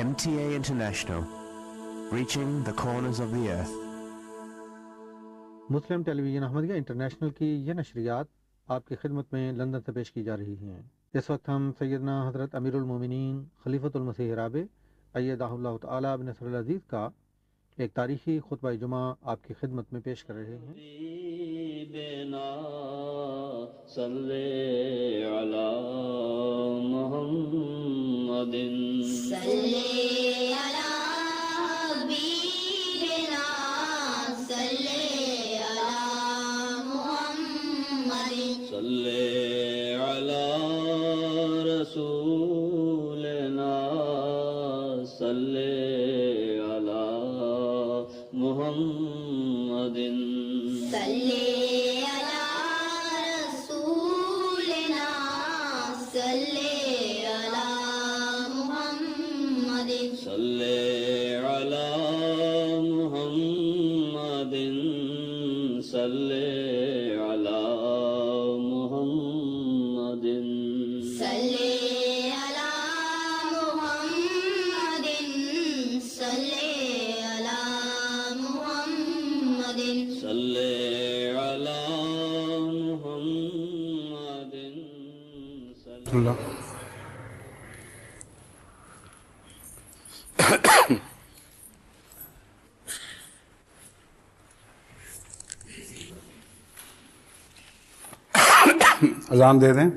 MTA International, reaching the corners of the earth. Muslim television Ahmadiyya international کی یہ نشریات آپ کی خدمت میں لندن سے پیش کی جا رہی ہیں۔ اس وقت ہم سیدنا حضرت امیر المومنین خلیفۃ المسیح رابع ایدہ اللہ تعالی بنصر العزیز کا ایک تاریخی خطبہ جمعہ آپ کی خدمت میں پیش کر رہے ہیں۔ صلی علی محمد صلی علی حبیبنا صلی علی محمد صلی علی رسولنا صلی علی محمد صلی اذان دے دیں۔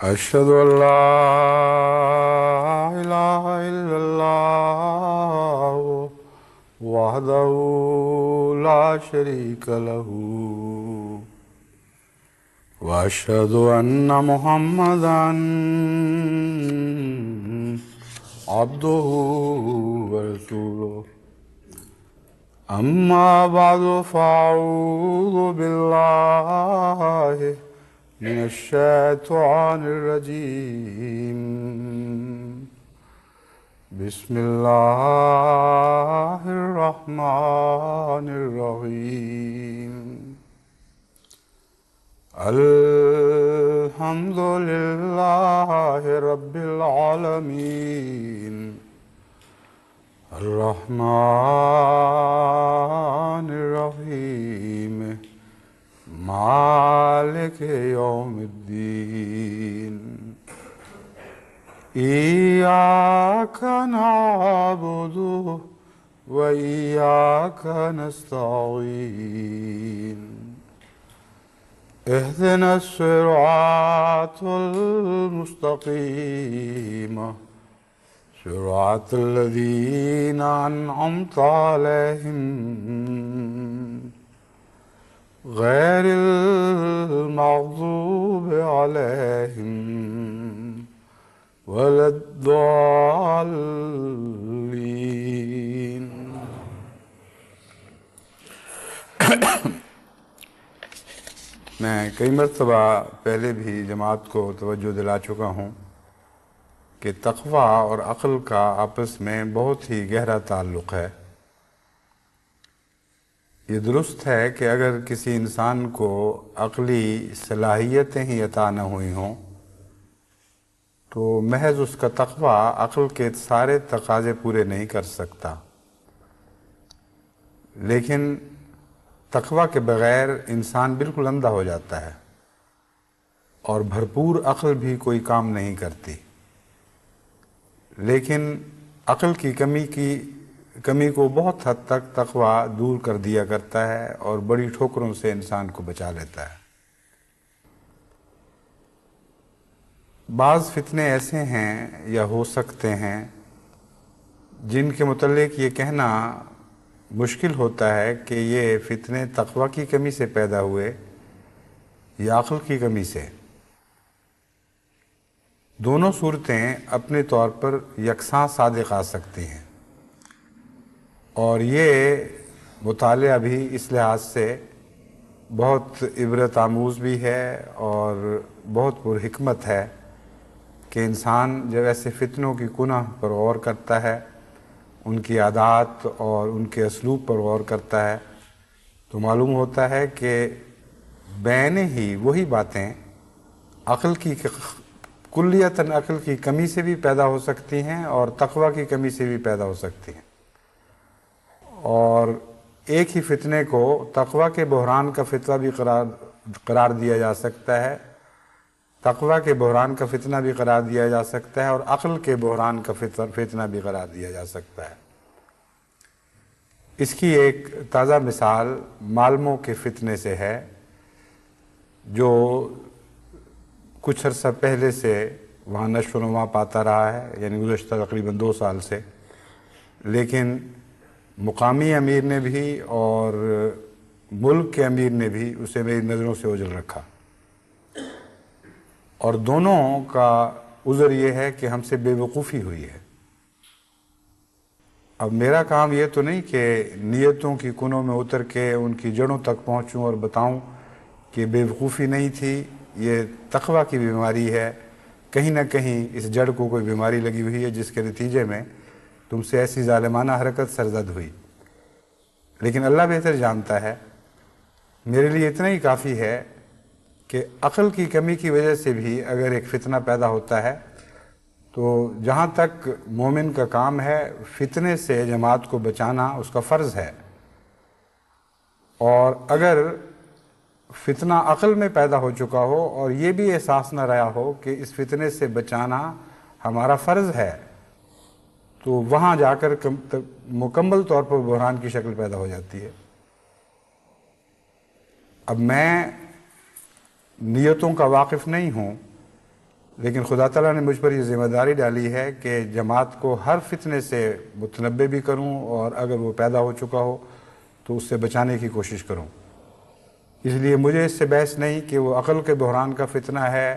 اشہد ان لا الہ الا اللہ وحدہ لا شریک لہ وأشهد أن محمدا عبده ورسوله أما بعد فأعوذ بالله من الشيطان الرجيم بسم الله الرحمن الرحيم الحمد لله رب العالمين الرحمن الرحيم مالك يوم الدين إياك نعبد وإياك نستعين اهدنا الصراط المستقيم صراط الذين أنعمت عليهم غير المغضوب عليهم ولا الضالين. میں کئی مرتبہ پہلے بھی جماعت کو توجہ دلا چکا ہوں کہ تقوی اور عقل کا آپس میں بہت ہی گہرا تعلق ہے. یہ درست ہے کہ اگر کسی انسان کو عقلی صلاحیتیں ہی عطا نہ ہوئی ہوں تو محض اس کا تقوی عقل کے سارے تقاضے پورے نہیں کر سکتا، لیکن تقوی کے بغیر انسان بالکل اندھا ہو جاتا ہے اور بھرپور عقل بھی کوئی کام نہیں کرتی. لیکن عقل کی کمی کو بہت حد تک تقوی دور کر دیا کرتا ہے اور بڑی ٹھوکروں سے انسان کو بچا لیتا ہے. بعض فتنے ایسے ہیں یا ہو سکتے ہیں جن کے متعلق یہ کہنا مشکل ہوتا ہے کہ یہ فتنے تقوی کی کمی سے پیدا ہوئے یا عقل کی کمی سے. دونوں صورتیں اپنے طور پر یکساں صادق آ سکتی ہیں، اور یہ مطالعہ بھی اس لحاظ سے بہت عبرت آموز بھی ہے اور بہت پرحکمت ہے کہ انسان جب ایسے فتنوں کی کنہ پر غور کرتا ہے، ان کی عادات اور ان کے اسلوب پر غور کرتا ہے، تو معلوم ہوتا ہے کہ بین ہی وہی باتیں عقل کی کلیتاً عقل کی کمی سے بھی پیدا ہو سکتی ہیں اور تقوی کی کمی سے بھی پیدا ہو سکتی ہیں. اور ایک ہی فتنے کو تقوی کے بحران کا فتنہ بھی قرار دیا جا سکتا ہے، تقوی کے بحران کا فتنہ بھی قرار دیا جا سکتا ہے، اور عقل کے بحران کا فتنہ بھی قرار دیا جا سکتا ہے. اس کی ایک تازہ مثال معلموں کے فتنے سے ہے جو کچھ عرصہ پہلے سے وہاں نشو و نما پاتا رہا ہے، یعنی گزشتہ تقریباً 2 سال سے. لیکن مقامی امیر نے بھی اور ملک کے امیر نے بھی اسے میری نظروں سے اوجھل رکھا، اور دونوں کا عذر یہ ہے کہ ہم سے بے وقوفی ہوئی ہے. اب میرا کام یہ تو نہیں کہ نیتوں کی کنوں میں اتر کے ان کی جڑوں تک پہنچوں اور بتاؤں کہ بے وقوفی نہیں تھی، یہ تقوی کی بیماری ہے، کہیں نہ کہیں اس جڑ کو کوئی بیماری لگی ہوئی ہے جس کے نتیجے میں تم سے ایسی ظالمانہ حرکت سرزد ہوئی. لیکن اللہ بہتر جانتا ہے. میرے لیے اتنا ہی کافی ہے کہ عقل کی کمی کی وجہ سے بھی اگر ایک فتنہ پیدا ہوتا ہے تو جہاں تک مومن کا کام ہے فتنے سے جماعت کو بچانا اس کا فرض ہے، اور اگر فتنہ عقل میں پیدا ہو چکا ہو اور یہ بھی احساس نہ رہا ہو کہ اس فتنے سے بچانا ہمارا فرض ہے، تو وہاں جا کر مکمل طور پر بحران کی شکل پیدا ہو جاتی ہے. اب میں نیتوں کا واقف نہیں ہوں، لیکن خدا تعالیٰ نے مجھ پر یہ ذمہ داری ڈالی ہے کہ جماعت کو ہر فتنے سے متنبع بھی کروں، اور اگر وہ پیدا ہو چکا ہو تو اس سے بچانے کی کوشش کروں. اس لیے مجھے اس سے بحث نہیں کہ وہ عقل کے بحران کا فتنہ ہے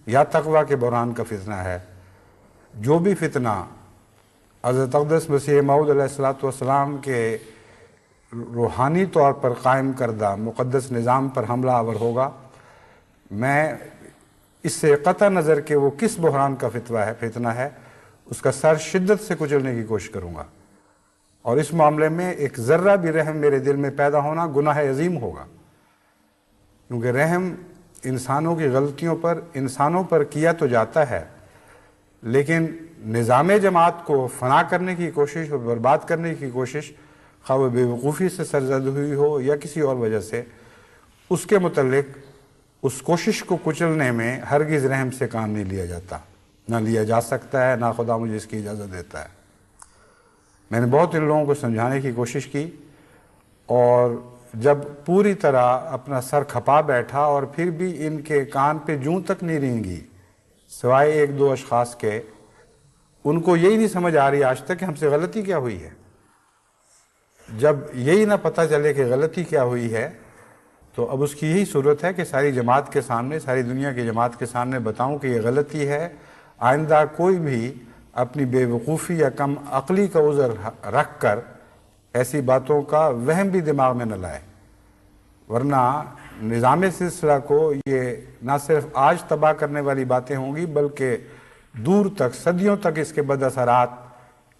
یا تقوی کے بحران کا فتنہ ہے۔ جو بھی فتنہ حضرت اقدس مسیح موعود علیہ السلام کے روحانی طور پر قائم کردہ مقدس نظام پر حملہ آور ہوگا، میں اس سے قطع نظر کہ وہ کس بحران کا فتنہ ہے، اس کا سر شدت سے کچلنے کی کوشش کروں گا، اور اس معاملے میں ایک ذرہ بھی رحم میرے دل میں پیدا ہونا گناہ عظیم ہوگا، کیونکہ رحم انسانوں کی غلطیوں پر انسانوں پر کیا تو جاتا ہے، لیکن نظام جماعت کو فنا کرنے کی کوشش اور برباد کرنے کی کوشش، خواہ وہ بے وقوفی سے سرزد ہوئی ہو یا کسی اور وجہ سے، اس کے متعلق اس کوشش کو کچلنے میں ہرگز رحم سے کام نہیں لیا جاتا، نہ لیا جا سکتا ہے، نہ خدا مجھے اس کی اجازت دیتا ہے۔ میں نے بہت ان لوگوں کو سمجھانے کی کوشش کی، اور جب پوری طرح اپنا سر کھپا بیٹھا اور پھر بھی ان کے کان پہ جوں تک نہیں رینگی سوائے ایک دو اشخاص کے، ان کو یہی نہیں سمجھ آ رہی آج تک کہ ہم سے غلطی کیا ہوئی ہے۔ جب یہی نہ پتہ چلے کہ غلطی کیا ہوئی ہے تو اب اس کی یہی صورت ہے کہ ساری جماعت کے سامنے، ساری دنیا کی جماعت کے سامنے بتاؤں کہ یہ غلطی ہے، آئندہ کوئی بھی اپنی بے وقوفی یا کم عقلی کا عذر رکھ کر ایسی باتوں کا وہم بھی دماغ میں نہ لائے، ورنہ نظام سلسلہ کو یہ نہ صرف آج تباہ کرنے والی باتیں ہوں گی، بلکہ دور تک، صدیوں تک اس کے بد اثرات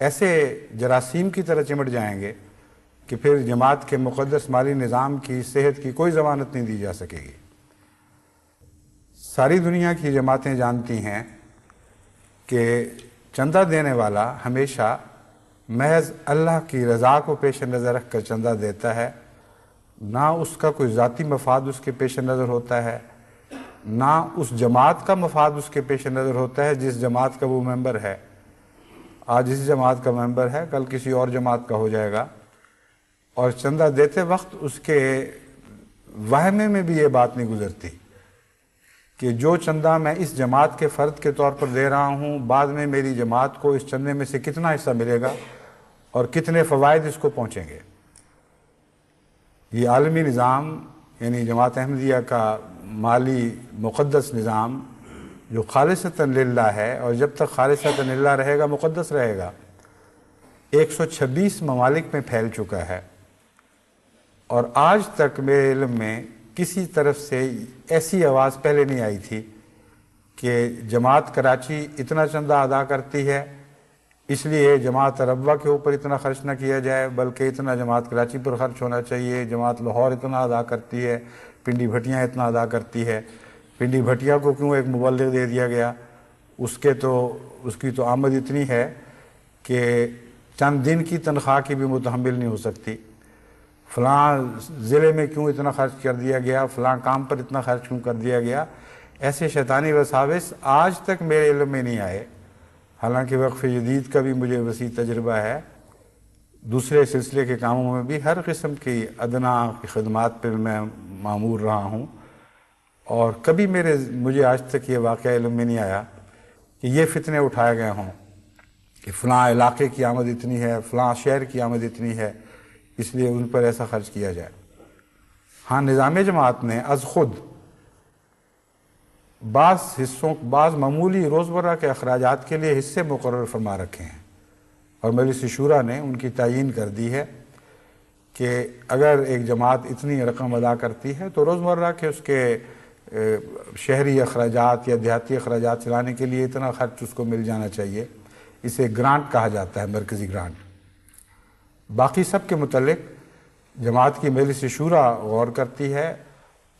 ایسے جراثیم کی طرح چمٹ جائیں گے کہ پھر جماعت کے مقدس مالی نظام کی صحت کی کوئی ضمانت نہیں دی جا سکے گی۔ ساری دنیا کی جماعتیں جانتی ہیں کہ چندہ دینے والا ہمیشہ محض اللہ کی رضا کو پیش نظر رکھ کر چندہ دیتا ہے، نہ اس کا کوئی ذاتی مفاد اس کے پیش نظر ہوتا ہے، نہ اس جماعت کا مفاد اس کے پیش نظر ہوتا ہے جس جماعت کا وہ ممبر ہے۔ آج اس جماعت کا ممبر ہے، کل کسی اور جماعت کا ہو جائے گا، اور چندہ دیتے وقت اس کے وہمے میں بھی یہ بات نہیں گزرتی کہ جو چندہ میں اس جماعت کے فرد کے طور پر دے رہا ہوں، بعد میں میری جماعت کو اس چندے میں سے کتنا حصہ ملے گا اور کتنے فوائد اس کو پہنچیں گے۔ یہ عالمی نظام، یعنی جماعت احمدیہ کا مالی مقدس نظام، جو خالصتاً للہ ہے، اور جب تک خالصتاً للہ رہے گا مقدس رہے گا، 126 ممالک میں پھیل چکا ہے، اور آج تک میرے علم میں کسی طرف سے ایسی آواز پہلے نہیں آئی تھی کہ جماعت کراچی اتنا چندہ ادا کرتی ہے، اس لیے جماعت ربوہ کے اوپر اتنا خرچ نہ کیا جائے، بلکہ اتنا جماعت کراچی پر خرچ ہونا چاہیے، جماعت لاہور اتنا ادا کرتی ہے، پنڈی بھٹیاں اتنا ادا کرتی ہے۔ پنڈی بھٹیا کو کیوں ایک مبلغ دے دیا گیا؟ اس کی تو آمد اتنی ہے کہ چند دن کی تنخواہ کی بھی متحمل نہیں ہو سکتی۔ فلاں ضلع میں کیوں اتنا خرچ کر دیا گیا، فلاں کام پر اتنا خرچ کیوں کر دیا گیا؟ ایسے شیطانی وساوس آج تک میرے علم میں نہیں آئے، حالانکہ وقف جدید کا بھی مجھے وسیع تجربہ ہے، دوسرے سلسلے کے کاموں میں بھی ہر قسم کی ادنا خدمات پہ میں مامور رہا ہوں، اور کبھی مجھے آج تک یہ واقعہ علم میں نہیں آیا کہ یہ فتنے اٹھائے گئے ہوں کہ فلاں علاقے کی آمد اتنی ہے، فلاں شہر کی آمد اتنی ہے، اس لیے ان پر ایسا خرچ کیا جائے۔ ہاں، نظام جماعت نے از خود بعض معمولی روزمرہ کے اخراجات کے لیے حصے مقرر فرما رکھے ہیں، اور مجلس شورا نے ان کی تعیین کر دی ہے کہ اگر ایک جماعت اتنی رقم ادا کرتی ہے تو روزمرہ کے اس کے شہری اخراجات یا دیہاتی اخراجات چلانے کے لیے اتنا خرچ اس کو مل جانا چاہیے۔ اسے گرانٹ کہا جاتا ہے، مرکزی گرانٹ۔ باقی سب کے متعلق جماعت کی مجلس شورا غور کرتی ہے،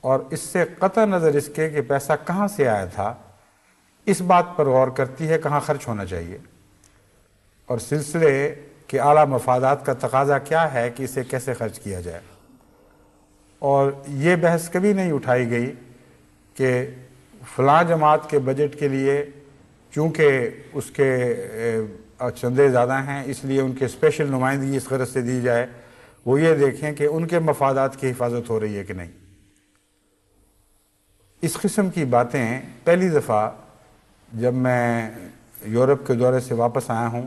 اور اس سے قطع نظر اس کے کہ پیسہ کہاں سے آیا تھا، اس بات پر غور کرتی ہے کہاں خرچ ہونا چاہیے، اور سلسلے کے اعلیٰ مفادات کا تقاضا کیا ہے کہ اسے کیسے خرچ کیا جائے۔ اور یہ بحث کبھی نہیں اٹھائی گئی کہ فلاں جماعت کے بجٹ کے لیے چونکہ اس کے چندے زیادہ ہیں اس لیے ان کے اسپیشل نمائندگی اس غرض سے دی جائے، وہ یہ دیکھیں کہ ان کے مفادات کی حفاظت ہو رہی ہے کہ نہیں۔ اس قسم کی باتیں پہلی دفعہ جب میں یورپ کے دورے سے واپس آیا ہوں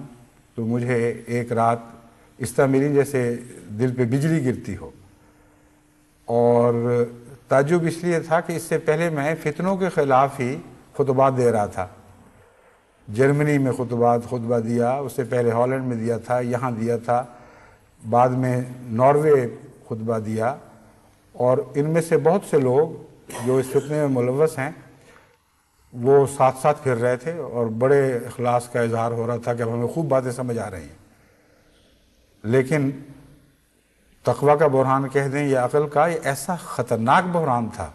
تو مجھے ایک رات اس طرح ملی جیسے دل پہ بجلی گرتی ہو، اور تعجب اس لیے تھا کہ اس سے پہلے میں فتنوں کے خلاف ہی خطبات دے رہا تھا. جرمنی میں خطبہ دیا، اس سے پہلے ہالینڈ میں دیا تھا، یہاں دیا تھا، بعد میں ناروے خطبہ دیا. اور ان میں سے بہت سے لوگ جو اس فتنے میں ملوث ہیں وہ ساتھ ساتھ پھر رہے تھے اور بڑے اخلاص کا اظہار ہو رہا تھا کہ اب ہمیں خوب باتیں سمجھ آ رہی ہیں. لیکن تقویٰ کا بحران کہہ دیں یا عقل کا، یہ ایسا خطرناک بحران تھا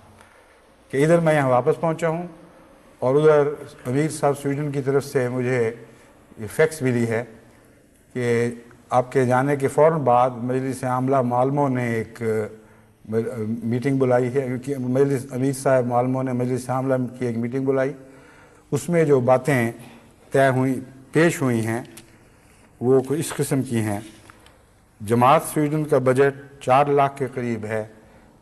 کہ ادھر میں یہاں واپس پہنچا ہوں اور ادھر امیر صاحب سویڈن کی طرف سے مجھے یہ فیکس ملی ہے کہ آپ کے جانے کے فوراً بعد مجلس عاملہ مالمو نے ایک میٹنگ بلائی ہے. امیر صاحب مالمو نے مجلس عاملہ کی ایک میٹنگ بلائی. اس میں جو باتیں طے ہوئی پیش ہوئی ہیں وہ کچھ اس قسم کی ہیں. جماعت سویڈن کا بجٹ 4 لاکھ کے قریب ہے،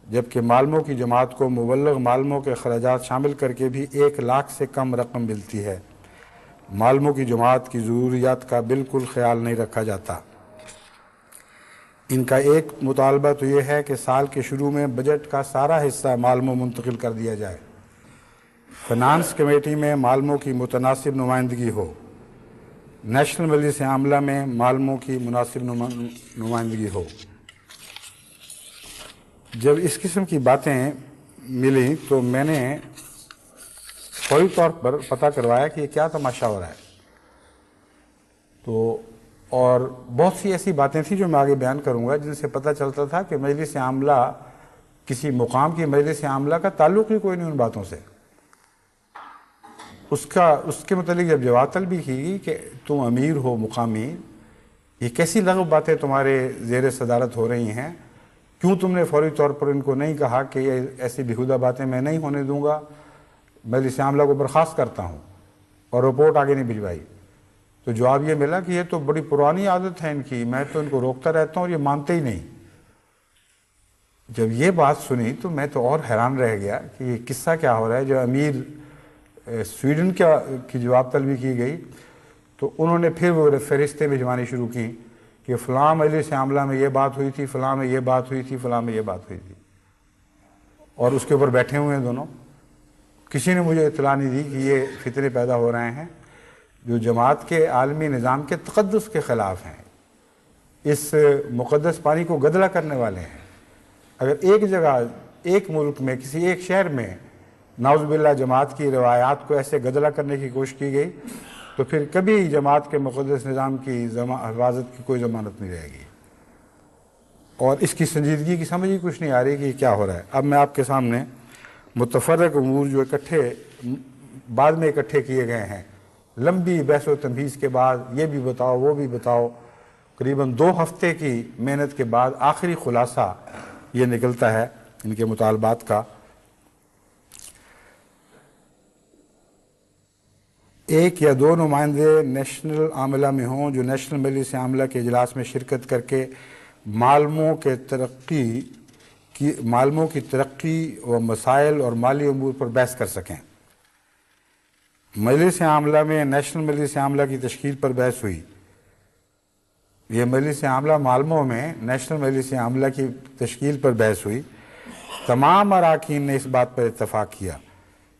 جبکہ مالمو کی جماعت کو مبلغ مالمو کے اخراجات شامل کر کے بھی 1 لاکھ سے کم رقم ملتی ہے. مالمو کی جماعت کی ضروریات کا بالکل خیال نہیں رکھا جاتا. ان کا ایک مطالبہ تو یہ ہے کہ سال کے شروع میں بجٹ کا سارا حصہ مالمو منتقل کر دیا جائے. فنانس کمیٹی میں مالمو کی متناسب نمائندگی ہو. نیشنل مجلس عاملہ میں مالمو کی مناسب نمائندگی ہو. جب اس قسم کی باتیں ملیں تو میں نے فوری طور پر پتہ کروایا کہ یہ کیا تماشا ہو رہا ہے. تو اور بہت سی ایسی باتیں تھیں جو میں آگے بیان کروں گا جن سے پتہ چلتا تھا کہ مجلس عاملہ کسی مقام کی مجلس عاملہ کا تعلق ہی کوئی نہیں ان باتوں سے. اس کے متعلق جب جواب طلبی کی گئی کہ تم امیر ہو مقامی، یہ کیسی لغو باتیں تمہارے زیر صدارت ہو رہی ہیں، کیوں تم نے فوری طور پر ان کو نہیں کہا کہ یہ ایسی بیہودہ باتیں میں نہیں ہونے دوں گا، مجلس عاملہ کو برخاست کرتا ہوں، اور رپورٹ آگے نہیں بھجوائی. تو جواب یہ ملا کہ یہ تو بڑی پرانی عادت ہے ان کی، میں تو ان کو روکتا رہتا ہوں اور یہ مانتے ہی نہیں. جب یہ بات سنی تو میں تو اور حیران رہ گیا کہ یہ قصہ کیا ہو رہا ہے. جو امیر سویڈن کی جواب طلبی کی گئی تو انہوں نے پھر وہ فہرستیں بھجوانی شروع کی کہ فلاں مجلس عاملہ میں یہ بات ہوئی تھی، فلاں میں یہ بات ہوئی تھی، فلاں میں یہ بات ہوئی تھی، اور اس کے اوپر بیٹھے ہوئے ہیں دونوں. کسی نے مجھے اطلاع نہیں دی کہ یہ فتنے پیدا ہو رہے ہیں جو جماعت کے عالمی نظام کے تقدس کے خلاف ہیں، اس مقدس پانی کو گدلا کرنے والے ہیں. اگر ایک جگہ، ایک ملک میں، کسی ایک شہر میں نعوذ باللہ جماعت کی روایات کو ایسے گدلا کرنے کی کوشش کی گئی تو پھر کبھی جماعت کے مقدس نظام کی حفاظت کی کوئی ضمانت نہیں رہے گی. اور اس کی سنجیدگی کی سمجھ ہی کچھ نہیں آ رہی کہ یہ کیا ہو رہا ہے. اب میں آپ کے سامنے متفرق امور جو بعد میں اکٹھے کیے گئے ہیں، لمبی بحث و تمہیز کے بعد یہ بھی بتاؤ وہ بھی بتاؤ، قریباً 2 ہفتے کی محنت کے بعد آخری خلاصہ یہ نکلتا ہے ان کے مطالبات کا. 1 یا 2 نمائندے نیشنل عاملہ میں ہوں جو نیشنل مجلس عاملہ کے اجلاس میں شرکت کر کے مالمو کی ترقی و مسائل اور مالی امور پر بحث کر سکیں. مجلس عاملہ میں نیشنل مجلس عاملہ کی تشکیل پر بحث ہوئی. یہ مجلس عاملہ مالمو میں نیشنل مجلس عاملہ کی تشکیل پر بحث ہوئی. تمام اراکین نے اس بات پر اتفاق کیا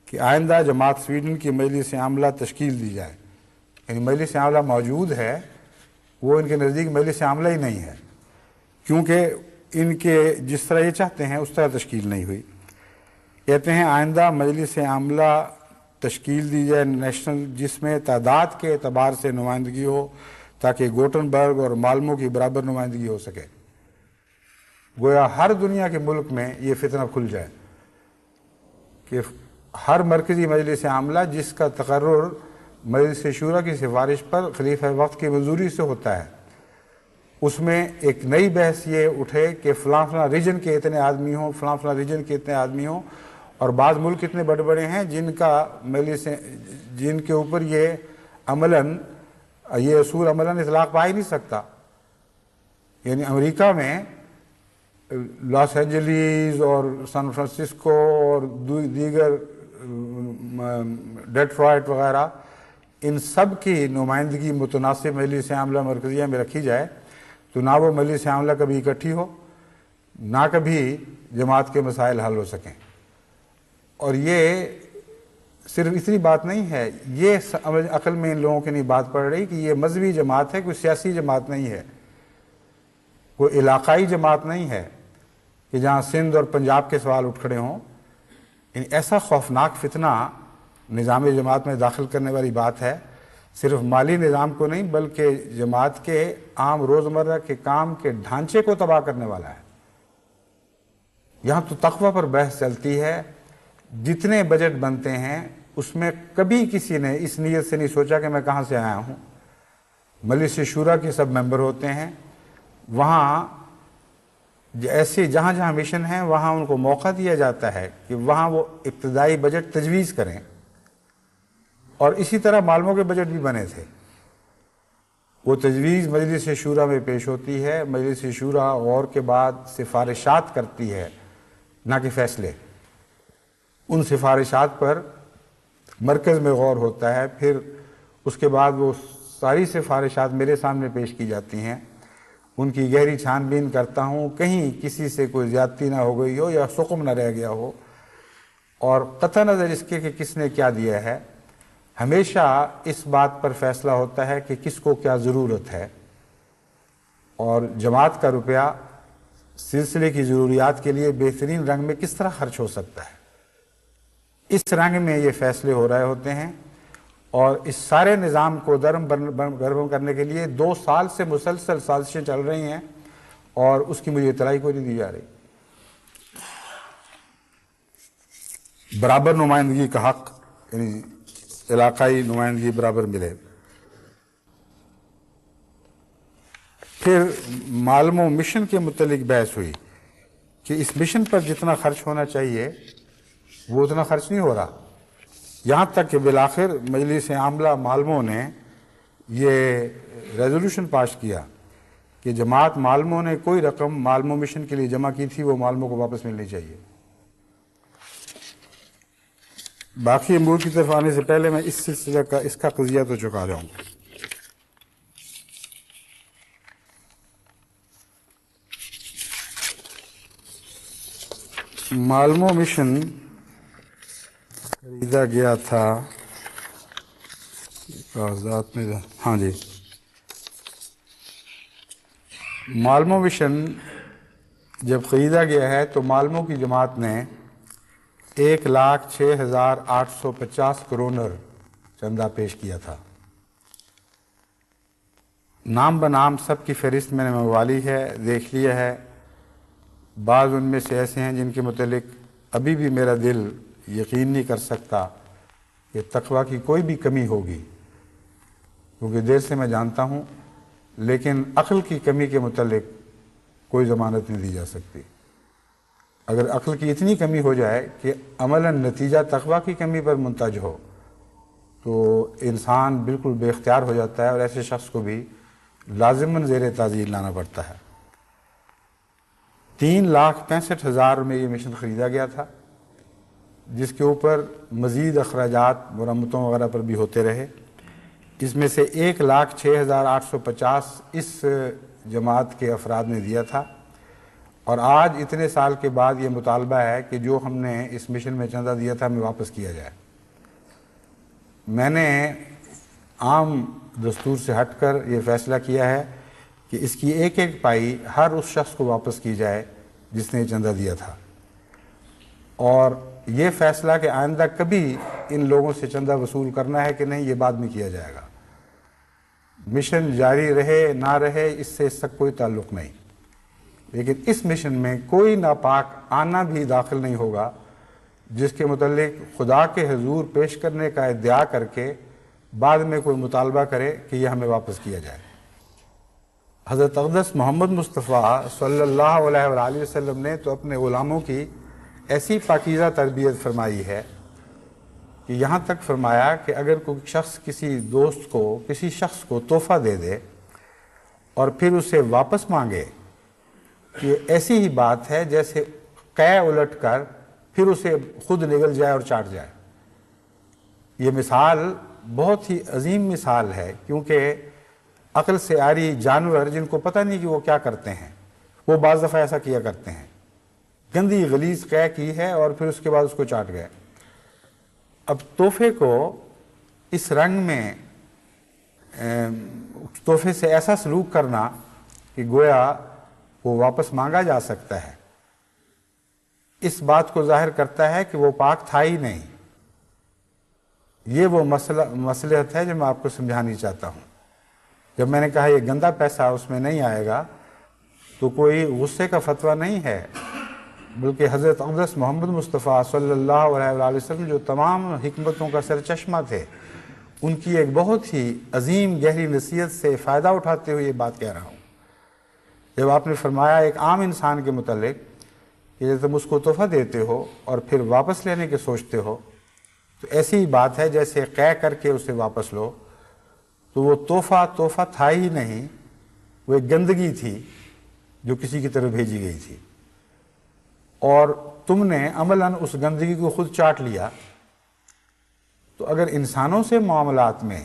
کہ آئندہ جماعت سویڈن کی مجلس عاملہ تشکیل دی جائے. یعنی مجلس عاملہ موجود ہے، وہ ان کے نزدیک مجلس عاملہ ہی نہیں ہے، کیونکہ ان کے جس طرح یہ چاہتے ہیں اس طرح تشکیل نہیں ہوئی. کہتے ہیں آئندہ مجلس عاملہ تشکیل دی جائے نیشنل، جس میں تعداد کے اعتبار سے نمائندگی ہو تاکہ گوٹنبرگ اور مالمو کی برابر نمائندگی ہو سکے. گویا ہر دنیا کے ملک میں یہ فتنہ کھل جائے کہ ہر مرکزی مجلس عاملہ جس کا تقرر مجلس شورا کی سفارش پر خلیفہ وقت کی منظوری سے ہوتا ہے، اس میں ایک نئی بحث یہ اٹھے کہ فلاں فلاں ریجن کے اتنے آدمی ہوں، فلاں فلاں ریجن کے اتنے آدمی ہوں، اور بعض ملک اتنے بڑے بڑے ہیں جن کے اوپر یہ اصول عملاً اطلاق پا ہی نہیں سکتا. یعنی امریکہ میں لاس اینجلیس اور سان فرانسسکو اور دیگر ڈیٹرائٹ وغیرہ، ان سب کی نمائندگی متناسب مجلس عاملہ مرکزیہ میں رکھی جائے تو نہ وہ مجلس عاملہ کبھی اکٹھی ہو، نہ کبھی جماعت کے مسائل حل ہو سکیں۔ اور یہ صرف اتنی بات نہیں ہے، یہ عقل میں ان لوگوں کی نہیں بات پڑ رہی کہ یہ مذہبی جماعت ہے، کوئی سیاسی جماعت نہیں ہے، کوئی علاقائی جماعت نہیں ہے کہ جہاں سندھ اور پنجاب کے سوال اٹھ کھڑے ہوں۔ ایسا خوفناک فتنہ نظام جماعت میں داخل کرنے والی بات ہے، صرف مالی نظام کو نہیں بلکہ جماعت کے عام روزمرہ کے کام کے ڈھانچے کو تباہ کرنے والا ہے۔ یہاں تو تقوی پر بحث چلتی ہے، جتنے بجٹ بنتے ہیں اس میں کبھی کسی نے اس نیت سے نہیں سوچا کہ میں کہاں سے آیا ہوں۔ مجلس شورا کے سب ممبر ہوتے ہیں، وہاں ایسے جہاں جہاں مشن ہیں وہاں ان کو موقع دیا جاتا ہے کہ وہاں وہ ابتدائی بجٹ تجویز کریں، اور اسی طرح معلوموں کے بجٹ بھی بنے تھے۔ وہ تجویز مجلس شورا میں پیش ہوتی ہے، مجلس شورا غور کے بعد سفارشات کرتی ہے نہ کہ فیصلے۔ ان سفارشات پر مرکز میں غور ہوتا ہے، پھر اس کے بعد وہ ساری سفارشات میرے سامنے پیش کی جاتی ہیں، ان کی گہری چھان بین کرتا ہوں، کہیں کسی سے کوئی زیادتی نہ ہو گئی ہو یا سقم نہ رہ گیا ہو، اور قطع نظر اس کے کہ کس نے کیا دیا ہے، ہمیشہ اس بات پر فیصلہ ہوتا ہے کہ کس کو کیا ضرورت ہے، اور جماعت کا روپیہ سلسلے کی ضروریات کے لیے بہترین رنگ میں کس طرح خرچ ہو سکتا ہے، اس رنگ میں یہ فیصلے ہو رہے ہوتے ہیں۔ اور اس سارے نظام کو گرم کرنے کے لیے 2 سال سے مسلسل سازشیں چل رہی ہیں، اور اس کی مجھے اطلاع کوئی نہیں دی جا رہی۔ برابر نمائندگی کا حق، یعنی علاقائی نمائندگی برابر ملے۔ پھر معلوم و مشن کے متعلق بحث ہوئی کہ اس مشن پر جتنا خرچ ہونا چاہیے وہ اتنا خرچ نہیں ہو رہا، یہاں تک کہ بالآخر مجلس عاملہ معلموں نے یہ ریزولوشن پاس کیا کہ جماعت معلموں نے کوئی رقم معلوم و مشن کے لیے جمع کی تھی وہ معلموں کو واپس ملنی چاہیے۔ باقی امور کی طرف آنے سے پہلے میں اس سلسلہ کا اس کا قضیہ تو چکا جاؤں۔ معلوم و مشن خریدا گیا تھا کاغذات میں، ہاں جی، معلوم و مشن جب خریدا گیا ہے تو معلوموں کی جماعت نے 1,06,850 کرونر چندہ پیش کیا تھا۔ نام بنام سب کی فہرست میں نے منگوا لی ہے، دیکھ لیا ہے۔ بعض ان میں سے ایسے ہیں جن کے متعلق ابھی بھی میرا دل یقین نہیں کر سکتا کہ تقویٰ کی کوئی بھی کمی ہوگی، کیونکہ دیر سے میں جانتا ہوں، لیکن عقل کی کمی کے متعلق کوئی ضمانت نہیں دی جا سکتی۔ اگر عقل کی اتنی کمی ہو جائے کہ عملاً نتیجہ تقویٰ کی کمی پر منتج ہو تو انسان بالکل بے اختیار ہو جاتا ہے، اور ایسے شخص کو بھی لازماً زیر تعزیر لانا پڑتا ہے۔ 3,65,000 میں یہ مشن خریدا گیا تھا، جس کے اوپر مزید اخراجات مرمتوں وغیرہ پر بھی ہوتے رہے۔ اس میں سے 1,06,850 اس جماعت کے افراد نے دیا تھا، اور آج اتنے سال کے بعد یہ مطالبہ ہے کہ جو ہم نے اس مشن میں چندہ دیا تھا ہمیں واپس کیا جائے۔ میں نے عام دستور سے ہٹ کر یہ فیصلہ کیا ہے کہ اس کی ایک ایک پائی ہر اس شخص کو واپس کی جائے جس نے یہ چندہ دیا تھا، اور یہ فیصلہ کہ آئندہ کبھی ان لوگوں سے چندہ وصول کرنا ہے کہ نہیں یہ بعد میں کیا جائے گا۔ مشن جاری رہے نہ رہے اس سے اس تک کوئی تعلق نہیں، لیکن اس مشن میں کوئی ناپاک آنا بھی داخل نہیں ہوگا جس کے متعلق خدا کے حضور پیش کرنے کا ادعا کر کے بعد میں کوئی مطالبہ کرے کہ یہ ہمیں واپس کیا جائے۔ حضرت اقدس محمد مصطفیٰ صلی اللہ علیہ وآلہ وسلم نے تو اپنے غلاموں کی ایسی پاکیزہ تربیت فرمائی ہے کہ یہاں تک فرمایا کہ اگر کوئی شخص کسی دوست کو کسی شخص کو تحفہ دے دے اور پھر اسے واپس مانگے، یہ ایسی ہی بات ہے جیسے قے الٹ کر پھر اسے خود نگل جائے اور چاٹ جائے۔ یہ مثال بہت ہی عظیم مثال ہے، کیونکہ عقل سے عاری جانور جن کو پتہ نہیں کہ وہ کیا کرتے ہیں، وہ بعض دفعہ ایسا کیا کرتے ہیں۔ گندی غلیظ قے کی ہے اور پھر اس کے بعد اس کو چاٹ گئے۔ اب تحفے کو اس رنگ میں تحفے سے ایسا سلوک کرنا کہ گویا وہ واپس مانگا جا سکتا ہے، اس بات کو ظاہر کرتا ہے کہ وہ پاک تھا ہی نہیں۔ یہ وہ مصلحت ہے جو میں آپ کو سمجھانی چاہتا ہوں۔ جب میں نے کہا یہ گندا پیسہ اس میں نہیں آئے گا تو کوئی غصے کا فتویٰ نہیں ہے، بلکہ حضرت اقدس محمد مصطفیٰ صلی اللہ علیہ وآلہ وسلم جو تمام حکمتوں کا سرچشمہ تھے، ان کی ایک بہت ہی عظیم گہری نصیحت سے فائدہ اٹھاتے ہوئے یہ بات کہہ رہا ہوں۔ جب آپ نے فرمایا ایک عام انسان کے متعلق کہ جب تم اس کو تحفہ دیتے ہو اور پھر واپس لینے کے سوچتے ہو تو ایسی ہی بات ہے جیسے قے کر کے اسے واپس لو، تو وہ تحفہ تھا ہی نہیں، وہ ایک گندگی تھی جو کسی کی طرف بھیجی گئی تھی، اور تم نے عملاً اس گندگی کو خود چاٹ لیا۔ تو اگر انسانوں سے معاملات میں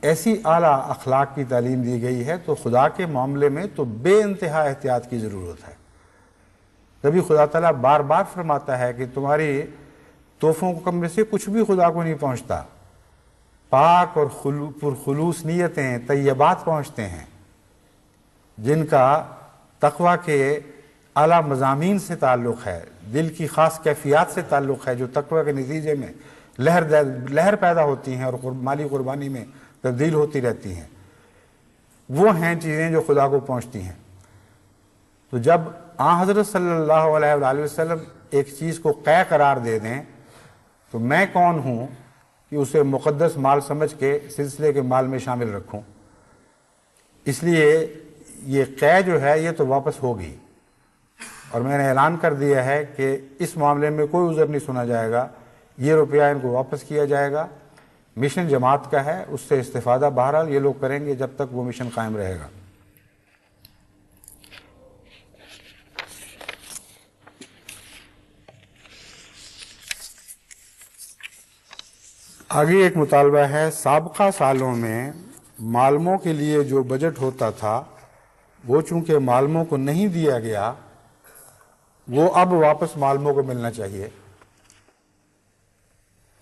ایسی اعلیٰ اخلاق کی تعلیم دی گئی ہے تو خدا کے معاملے میں تو بے انتہا احتیاط کی ضرورت ہے۔ کبھی خدا تعالیٰ بار بار فرماتا ہے کہ تمہاری تحفوں کو میں سے کچھ بھی خدا کو نہیں پہنچتا، پاک اور پرخلوص نیتیں طیبات پہنچتے ہیں، جن کا تقویٰ کے اعلیٰ مضامین سے تعلق ہے، دل کی خاص کیفیات سے تعلق ہے، جو تقویٰ کے نتیجے میں لہر پیدا ہوتی ہیں اور مالی قربانی میں تبدیل ہوتی رہتی ہیں۔ وہ ہیں چیزیں جو خدا کو پہنچتی ہیں۔ تو جب آن حضرت صلی اللہ علیہ وآلہ وسلم ایک چیز کو قے قرار دے دیں تو میں کون ہوں کہ اسے مقدس مال سمجھ کے سلسلے کے مال میں شامل رکھوں؟ اس لیے یہ قے جو ہے یہ تو واپس ہوگی، اور میں نے اعلان کر دیا ہے کہ اس معاملے میں کوئی عذر نہیں سنا جائے گا، یہ روپیہ ان کو واپس کیا جائے گا۔ مشن جماعت کا ہے، اس سے استفادہ بہرحال یہ لوگ کریں گے جب تک وہ مشن قائم رہے گا۔ آگے ایک مطالبہ ہے، سابقہ سالوں میں معلموں کے لیے جو بجٹ ہوتا تھا وہ چونکہ معلموں کو نہیں دیا گیا، وہ اب واپس معلموں کو ملنا چاہیے۔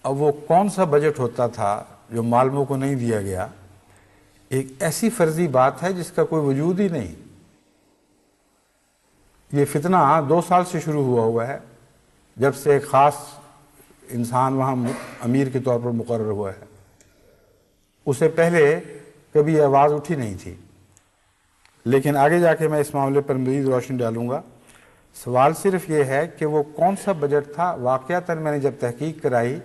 اب وہ کون سا بجٹ ہوتا تھا جو معلموں کو نہیں دیا گیا؟ ایک ایسی فرضی بات ہے جس کا کوئی وجود ہی نہیں۔ یہ فتنہ 2 سال سے شروع ہوا ہے، جب سے ایک خاص انسان وہاں امیر کے طور پر مقرر ہوا ہے۔ اسے پہلے کبھی آواز اٹھی نہیں تھی، لیکن آگے جا کے میں اس معاملے پر مزید روشنی ڈالوں گا۔ سوال صرف یہ ہے کہ وہ کون سا بجٹ تھا۔ واقعتاً میں نے جب تحقیق کرائی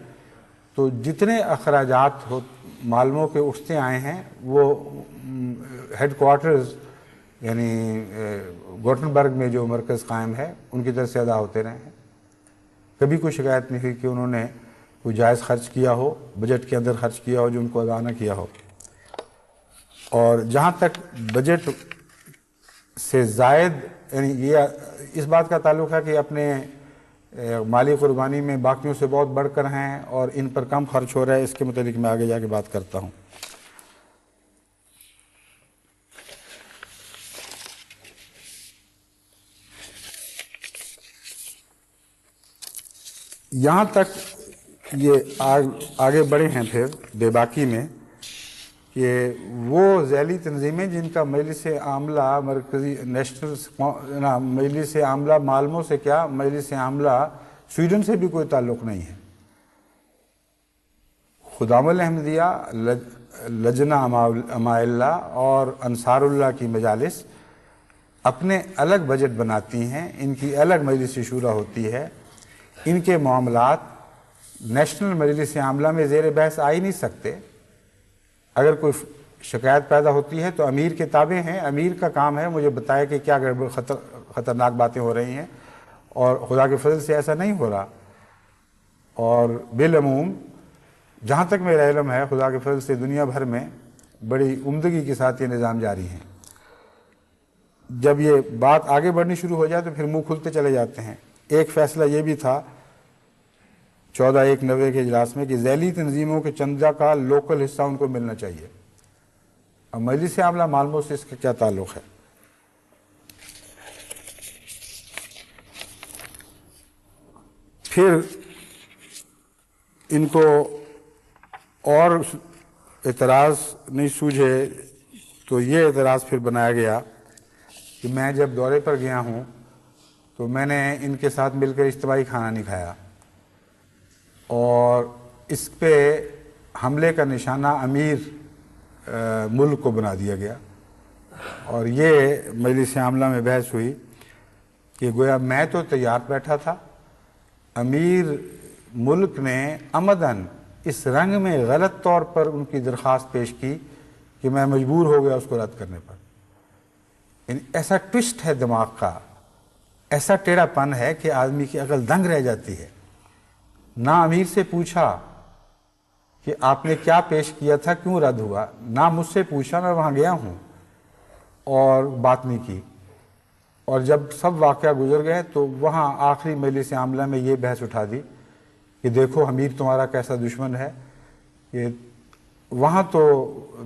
تو جتنے اخراجات معلموں کے اٹھتے آئے ہیں وہ ہیڈ کوارٹرز یعنی گوٹنبرگ میں جو مرکز قائم ہے ان کی طرف سے ادا ہوتے رہے ہیں۔ کبھی کوئی شکایت نہیں ہوئی کہ انہوں نے کوئی جائز خرچ کیا ہو، بجٹ کے اندر خرچ کیا ہو جو ان کو ادا نہ کیا ہو۔ اور جہاں تک بجٹ سے زائد یعنی یہ اس بات کا تعلق ہے کہ اپنے مالی قربانی میں باقیوں سے بہت بڑھ کر ہیں اور ان پر کم خرچ ہو رہا ہے، اس کے متعلق میں آگے جا کے بات کرتا ہوں۔ یہاں تک یہ آگے بڑھے ہیں پھر بے باکی میں کہ وہ ذیلی تنظیمیں جن کا مجلس عاملہ مرکزی نیشنل مجلس عاملہ معلموں سے کیا، مجلس عاملہ سویڈن سے بھی کوئی تعلق نہیں ہے۔ خدام الاحمدیہ، لجنہ اماء اللہ اور انصار اللہ کی مجالس اپنے الگ بجٹ بناتی ہیں، ان کی الگ مجلس شورا ہوتی ہے، ان کے معاملات نیشنل مجلس عاملہ میں زیر بحث آ ہی نہیں سکتے۔ اگر کوئی شکایت پیدا ہوتی ہے تو امیر کے تابع ہیں، امیر کا کام ہے مجھے بتائے کہ کیا گڑبڑ خطرناک باتیں ہو رہی ہیں، اور خدا کے فضل سے ایسا نہیں ہو رہا۔ اور بالعموم جہاں تک میرا علم ہے خدا کے فضل سے دنیا بھر میں بڑی عمدگی کے ساتھ یہ نظام جاری ہیں۔ جب یہ بات آگے بڑھنی شروع ہو جائے تو پھر منہ کھلتے چلے جاتے ہیں۔ ایک فیصلہ یہ بھی تھا 14/1/90 کے اجلاس میں کہ ذیلی تنظیموں کے چندہ کا لوکل حصہ ان کو ملنا چاہیے۔ اب مجلس عاملہ معلوموں سے اس کا کیا تعلق ہے؟ پھر ان کو اور اعتراض نہیں سوجھے تو یہ اعتراض پھر بنایا گیا کہ میں جب دورے پر گیا ہوں تو میں نے ان کے ساتھ مل کر اجتماعی کھانا نہیں کھایا، اور اس پہ حملے کا نشانہ امیر ملک کو بنا دیا گیا، اور یہ مجلس عاملہ میں بحث ہوئی کہ گویا میں تو تیار بیٹھا تھا، امیر ملک نے عمداً اس رنگ میں غلط طور پر ان کی درخواست پیش کی کہ میں مجبور ہو گیا اس کو رد کرنے پر۔ یعنی ایسا ٹوسٹ ہے دماغ کا، ایسا ٹیڑھا پن ہے کہ آدمی کی عقل دنگ رہ جاتی ہے۔ نہ امیر سے پوچھا کہ آپ نے کیا پیش کیا تھا، کیوں رد ہوا، نہ مجھ سے پوچھا، میں وہاں گیا ہوں اور بات نہیں کی، اور جب سب واقعہ گزر گئے تو وہاں آخری مجلس عاملہ میں یہ بحث اٹھا دی کہ دیکھو امیر تمہارا کیسا دشمن ہے۔ یہ وہاں تو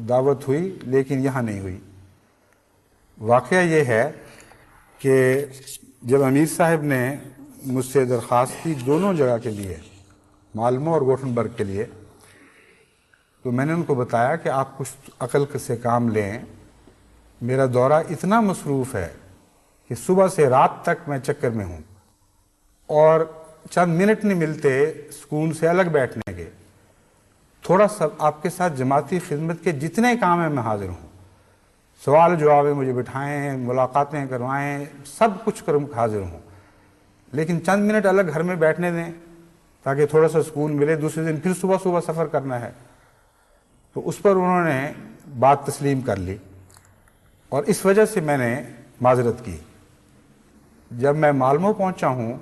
دعوت ہوئی لیکن یہاں نہیں ہوئی۔ واقعہ یہ ہے کہ جب امیر صاحب نے مجھ سے درخواست کی دونوں جگہ کے لیے، مالمو اور گوٹھنبرگ کے لیے، تو میں نے ان کو بتایا کہ آپ کچھ عقل سے کام لیں، میرا دورہ اتنا مصروف ہے کہ صبح سے رات تک میں چکر میں ہوں، اور چند منٹ نہیں ملتے سکون سے الگ بیٹھنے کے، تھوڑا سا آپ کے ساتھ جماعتی خدمت کے جتنے کام ہیں میں حاضر ہوں، سوال جواب مجھے بٹھائیں، ملاقاتیں کروائیں، سب کچھ کروں حاضر ہوں، لیکن چند منٹ الگ گھر میں بیٹھنے دیں تاکہ تھوڑا سا سکون ملے، دوسرے دن پھر صبح صبح سفر کرنا ہے۔ تو اس پر انہوں نے بات تسلیم کر لی، اور اس وجہ سے میں نے معذرت کی۔ جب میں مالمو پہنچا ہوں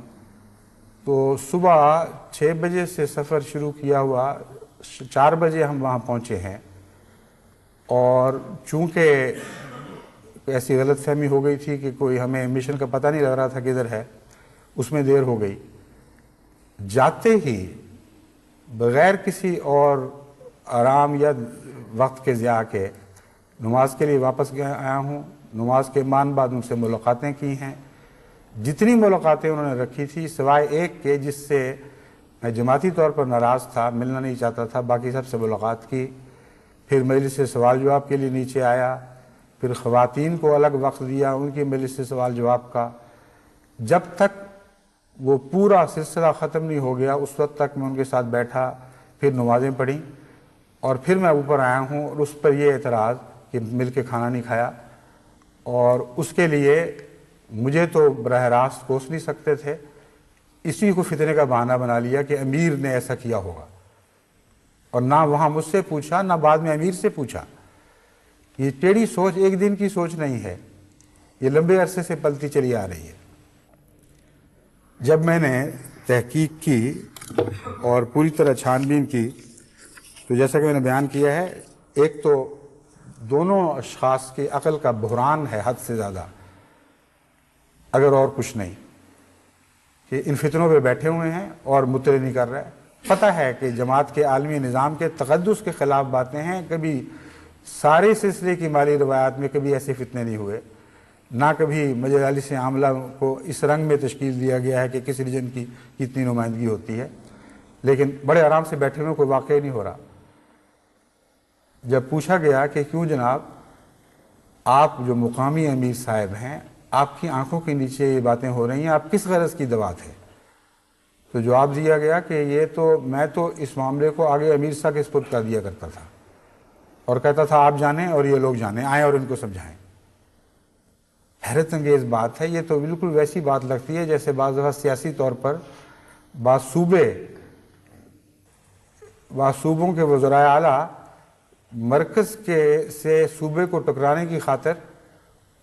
تو صبح 6 بجے سے سفر شروع کیا ہوا، 4 بجے ہم وہاں پہنچے ہیں، اور چونکہ ایسی غلط فہمی ہو گئی تھی کہ کوئی ہمیں مشن کا پتہ نہیں لگ رہا تھا کدھر ہے، اس میں دیر ہو گئی۔ جاتے ہی بغیر کسی اور آرام یا وقت کے ضیاع کے نماز کے لیے واپس آیا ہوں۔ نماز کے بعد ان سے ملاقاتیں کی ہیں، جتنی ملاقاتیں انہوں نے رکھی تھی سوائے ایک کے جس سے میں جماعتی طور پر ناراض تھا، ملنا نہیں چاہتا تھا، باقی سب سے ملاقات کی۔ پھر مجلس سے سوال جواب کے لیے نیچے آیا، پھر خواتین کو الگ وقت دیا ان کی مجلس سے سوال جواب کا، جب تک وہ پورا سلسلہ ختم نہیں ہو گیا اس وقت تک میں ان کے ساتھ بیٹھا، پھر نمازیں پڑھیں، اور پھر میں اوپر آیا ہوں، اور اس پر یہ اعتراض کہ مل کے کھانا نہیں کھایا، اور اس کے لیے مجھے تو براہ راست کوس نہیں سکتے تھے، اسی کو فتنے کا بہانہ بنا لیا کہ امیر نے ایسا کیا ہوگا، اور نہ وہاں مجھ سے پوچھا نہ بعد میں امیر سے پوچھا۔ یہ ٹیڑھی سوچ ایک دن کی سوچ نہیں ہے، یہ لمبے عرصے سے پلتی چلی آ رہی ہے۔ جب میں نے تحقیق کی اور پوری طرح چھان بین کی تو جیسا کہ میں نے بیان کیا ہے، ایک تو دونوں اشخاص کی عقل کا بحران ہے حد سے زیادہ، اگر اور کچھ نہیں، کہ ان فتنوں پہ بیٹھے ہوئے ہیں اور مطلع نہیں کر رہے۔ پتہ ہے کہ جماعت کے عالمی نظام کے تقدس کے خلاف باتیں ہیں، کبھی سارے سلسلے کی مالی روایات میں کبھی ایسے فتنے نہیں ہوئے، نہ کبھی مجالس عاملہ کو اس رنگ میں تشکیل دیا گیا ہے کہ کس ریجن کی کتنی نمائندگی ہوتی ہے، لیکن بڑے آرام سے بیٹھے ہوئے کوئی واقعہ نہیں ہو رہا۔ جب پوچھا گیا کہ کیوں جناب آپ جو مقامی امیر صاحب ہیں، آپ کی آنکھوں کے نیچے یہ باتیں ہو رہی ہیں، آپ کس غرض کی دعوت ہے، تو جواب دیا گیا کہ یہ تو میں تو اس معاملے کو آگے امیر صاحب کے سپرد کر دیا کرتا تھا اور کہتا تھا آپ جانیں اور یہ لوگ جانیں، آئیں اور ان کو سمجھائیں۔ حیرت انگیز بات ہے، یہ تو بالکل ویسی بات لگتی ہے جیسے بعض دفعہ سیاسی طور پر بعض صوبوں کے وزرائے اعلیٰ مرکز سے صوبے کو ٹکرانے کی خاطر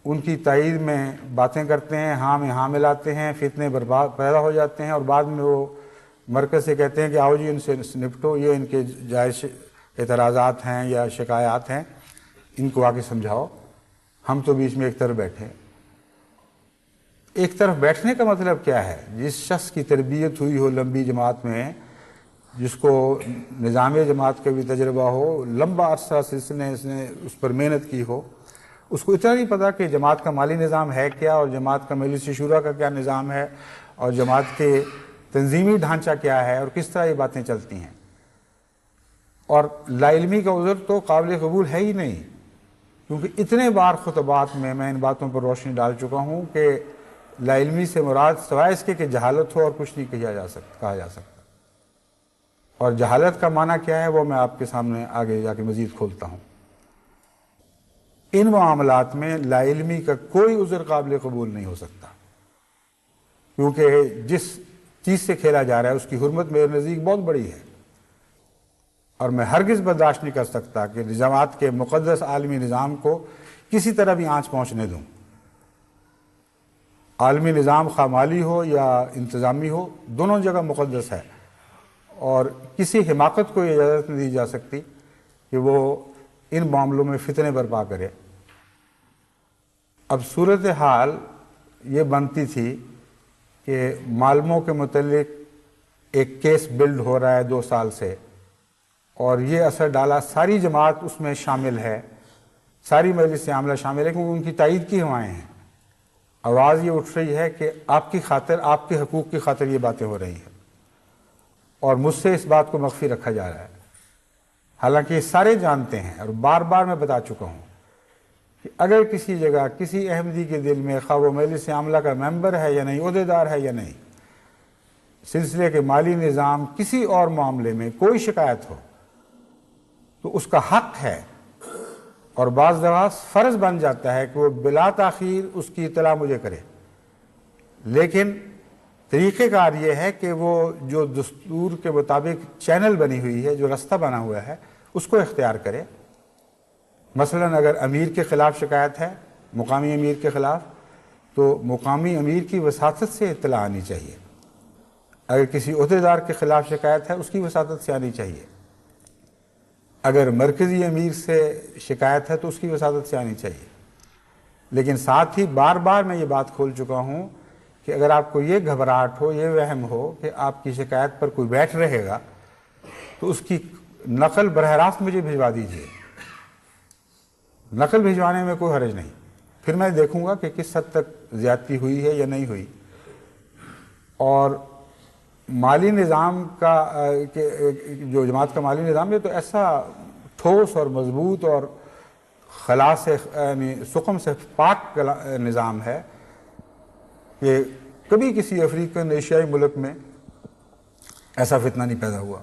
ان کی تائید میں باتیں کرتے ہیں، ہاں میں ہاں ملاتے ہیں، فتنے برباد پیدا ہو جاتے ہیں، اور بعد میں وہ مرکز سے کہتے ہیں کہ آؤ جی ان سے نپٹو، یہ ان کے جائز اعتراضات ہیں یا شکایات ہیں، ان کو آگے سمجھاؤ، ہم تو بیچ میں ایک طرف بیٹھے۔ ایک طرف بیٹھنے کا مطلب کیا ہے؟ جس شخص کی تربیت ہوئی ہو لمبی جماعت میں، جس کو نظام جماعت کا بھی تجربہ ہو، لمبا عرصہ سلسلے اس نے اس پر محنت کی ہو، اس کو اتنا نہیں پتا کہ جماعت کا مالی نظام ہے کیا، اور جماعت کا مجلس شورا کا کیا نظام ہے، اور جماعت کے تنظیمی ڈھانچہ کیا ہے اور کس طرح یہ باتیں چلتی ہیں. اور لا علمی کا عذر تو قابل قبول ہے ہی نہیں، کیونکہ اتنے بار خطبات میں ان باتوں پر روشنی ڈال چکا ہوں کہ لا علمی سے مراد سوائے اس کے کہ جہالت ہو اور کچھ نہیں کہا جا سکتا. اور جہالت کا معنی کیا ہے وہ میں آپ کے سامنے آگے جا کے مزید کھولتا ہوں. ان معاملات میں لا علمی کا کوئی عذر قابل قبول نہیں ہو سکتا، کیونکہ جس چیز سے کھیلا جا رہا ہے اس کی حرمت میرے نزدیک بہت بڑی ہے، اور میں ہرگز برداشت نہیں کر سکتا کہ نظامات کے مقدس عالمی نظام کو کسی طرح بھی آنچ پہنچنے دوں. عالمی نظام خواہ مالی ہو یا انتظامی ہو، دونوں جگہ مقدس ہے، اور کسی حماقت کو یہ اجازت نہیں دی جا سکتی کہ وہ ان معاملوں میں فتنے برپا کرے. اب صورتحال یہ بنتی تھی کہ معلموں کے متعلق ایک کیس بلڈ ہو رہا ہے 2 سال سے، اور یہ اثر ڈالا ساری جماعت اس میں شامل ہے، ساری مجلس عاملہ شامل ہے، کیونکہ ان کی تائید کی ہوائیں ہیں. آواز یہ اٹھ رہی ہے کہ آپ کی خاطر، آپ کے حقوق کی خاطر یہ باتیں ہو رہی ہیں، اور مجھ سے اس بات کو مخفی رکھا جا رہا ہے. حالانکہ یہ سارے جانتے ہیں، اور بار بار میں بتا چکا ہوں کہ اگر کسی جگہ کسی احمدی کے دل میں خواہ وہ مجلس عاملہ کا ممبر ہے یا نہیں، عہدیدار ہے یا نہیں، سلسلے کے مالی نظام کسی اور معاملے میں کوئی شکایت ہو تو اس کا حق ہے، اور بعض دفعہ فرض بن جاتا ہے کہ وہ بلا تاخیر اس کی اطلاع مجھے کرے. لیکن طریقہ کار یہ ہے کہ وہ جو دستور کے مطابق چینل بنی ہوئی ہے، جو رستہ بنا ہوا ہے، اس کو اختیار کرے. مثلا اگر امیر کے خلاف شکایت ہے، مقامی امیر کے خلاف، تو مقامی امیر کی وساطت سے اطلاع آنی چاہیے. اگر کسی عہدیدار کے خلاف شکایت ہے، اس کی وساطت سے آنی چاہیے. اگر مرکزی امیر سے شکایت ہے تو اس کی وساطت سے آنی چاہیے. لیکن ساتھ ہی بار بار میں یہ بات کھول چکا ہوں کہ اگر آپ کو یہ گھبراہٹ ہو، یہ وہم ہو کہ آپ کی شکایت پر کوئی بیٹھ رہے گا، تو اس کی نقل براہ راست مجھے بھجوا دیجیے. نقل بھجوانے میں کوئی حرج نہیں، پھر میں دیکھوں گا کہ کس حد تک زیادتی ہوئی ہے یا نہیں ہوئی. اور مالی نظام کا جو جماعت کا مالی نظام ہے تو ایسا ٹھوس اور مضبوط اور خلا سے یعنی سقم سے پاک نظام ہے کہ کبھی کسی افریقن ایشیائی ملک میں ایسا فتنہ نہیں پیدا ہوا.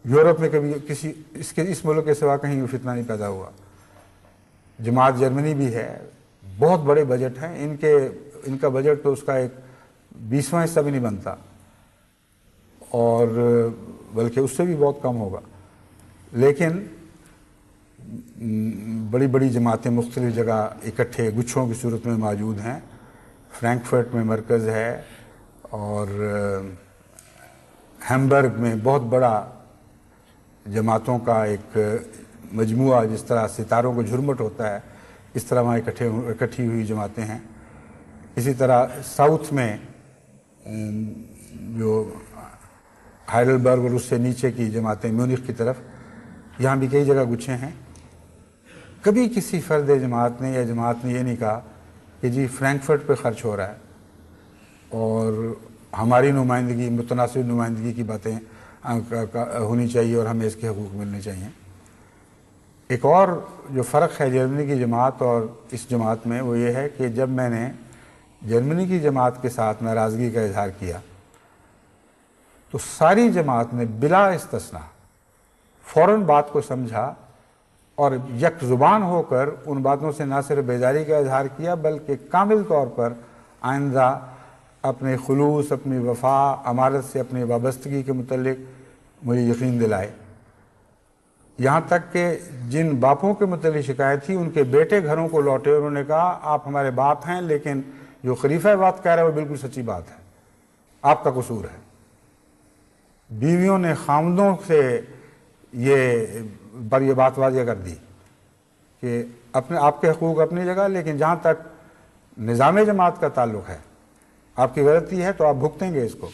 یورپ میں کبھی کسی اس ملک کے سوا کہیں فتنہ نہیں پیدا ہوا. جماعت جرمنی بھی ہے، بہت بڑے بجٹ ہیں ان کا بجٹ تو اس کا ایک 20واں حصہ بھی نہیں بنتا، اور بلکہ اس سے بھی بہت کم ہوگا. لیکن بڑی بڑی جماعتیں مختلف جگہ اکٹھے گچھوں کی صورت میں موجود ہیں. فرینکفرٹ میں مرکز ہے، اور ہیمبرگ میں بہت بڑا جماعتوں کا ایک مجموعہ، جس طرح ستاروں کو جھرمٹ ہوتا ہے اس طرح وہاں اکٹھی ہوئی جماعتیں ہیں. اسی طرح ساؤتھ میں جو ہائیڈلبرگ اور اس سے نیچے کی جماعتیں میونخ کی طرف، یہاں بھی کئی جگہ گچھے ہیں. کبھی کسی فرد جماعت نے یا جماعت نے یہ نہیں کہا کہ جی فرینکفرٹ پہ خرچ ہو رہا ہے اور ہماری نمائندگی، متناسب نمائندگی کی باتیں ہونی چاہیے اور ہمیں اس کے حقوق ملنے چاہیے. ایک اور جو فرق ہے جرمنی کی جماعت اور اس جماعت میں وہ یہ ہے کہ جب میں نے جرمنی کی جماعت کے ساتھ ناراضگی کا اظہار کیا تو ساری جماعت نے بلا استثناء فوراً بات کو سمجھا اور یک زبان ہو کر ان باتوں سے نہ صرف بیزاری کا اظہار کیا بلکہ کامل طور پر آئندہ اپنے خلوص، اپنی وفا، امارت سے اپنی وابستگی کے متعلق مجھے یقین دلائے. یہاں تک کہ جن باپوں کے متعلق شکایت تھی ان کے بیٹے گھروں کو لوٹے اور انہوں نے کہا آپ ہمارے باپ ہیں، لیکن جو خلیفہ بات کہہ رہا ہے وہ بالکل سچی بات ہے، آپ کا قصور ہے. بیویوں نے خامدوں سے یہ بات واضح کر دی کہ آپ کے حقوق اپنی جگہ، لیکن جہاں تک نظام جماعت کا تعلق ہے آپ کی غلطی ہے تو آپ بھگتیں گے اس کو،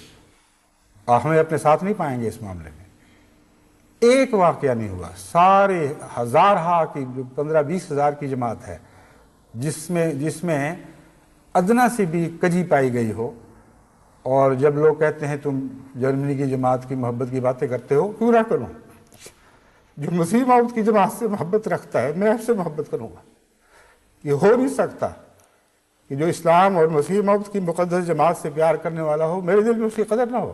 آپ ہمیں اپنے ساتھ نہیں پائیں گے اس معاملے میں. ایک واقعہ نہیں ہوا، سارے ہزارہا کی 15-20 ہزار کی جماعت ہے جس میں ادنا سے بھی کجی پائی گئی ہو اور جب لوگ کہتے ہیں تم جرمنی کی جماعت کی محبت کی باتیں کرتے ہو، کیوں نہ کروں؟ جو مسیح موعود کی جماعت سے محبت رکھتا ہے میں اس سے محبت کروں گا۔ یہ ہو نہیں سکتا کہ جو اسلام اور مسیح موعود کی مقدس جماعت سے پیار کرنے والا ہو میرے دل میں اس کی قدر نہ ہو۔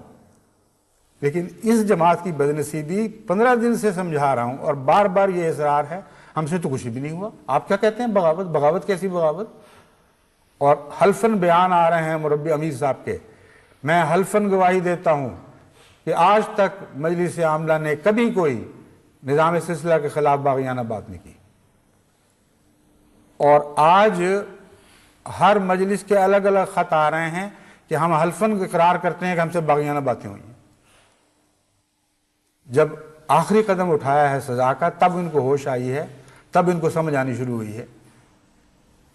لیکن اس جماعت کی بدنصیبی 15 دن سے سمجھا رہا ہوں، اور بار بار یہ اصرار ہے، ہم سے تو کچھ بھی نہیں ہوا، آپ کیا کہتے ہیں بغاوت؟ بغاوت کیسی بغاوت؟ اور حلفاً بیان آ رہے ہیں مربی امیر صاحب کے، میں حلفاً گواہی دیتا ہوں کہ آج تک مجلس عاملہ نے کبھی کوئی نظام سلسلہ کے خلاف باغیانہ بات نہیں کی، اور آج ہر مجلس کے الگ الگ خط آ رہے ہیں کہ ہم حلفاً اقرار کرتے ہیں کہ ہم سے باغیانہ باتیں ہوئی ہیں۔ جب آخری قدم اٹھایا ہے سزا کا تب ان کو ہوش آئی ہے، تب ان کو سمجھ آنی شروع ہوئی ہے۔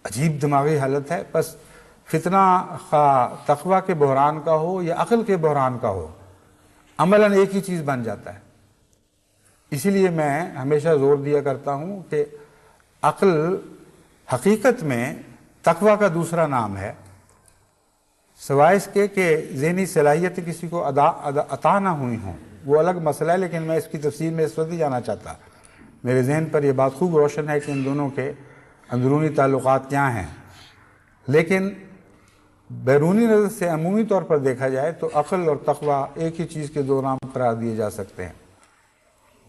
عجیب دماغی حالت ہے۔ بس فتنہ خواہ تقوی کے بحران کا ہو یا عقل کے بحران کا ہو، عملاً ایک ہی چیز بن جاتا ہے۔ اسی لیے میں ہمیشہ زور دیا کرتا ہوں کہ عقل حقیقت میں تقوی کا دوسرا نام ہے، سوائے اس کے کہ ذہنی صلاحیتیں کسی کو عطا نہ ہوئی ہوں، وہ الگ مسئلہ ہے، لیکن میں اس کی تفصیل میں اس وقت نہیں جانا چاہتا۔ میرے ذہن پر یہ بات خوب روشن ہے کہ ان دونوں کے اندرونی تعلقات کیا ہیں، لیکن بیرونی نظر سے عمومی طور پر دیکھا جائے تو عقل اور تقوی ایک ہی چیز کے دو نام قرار دیے جا سکتے ہیں۔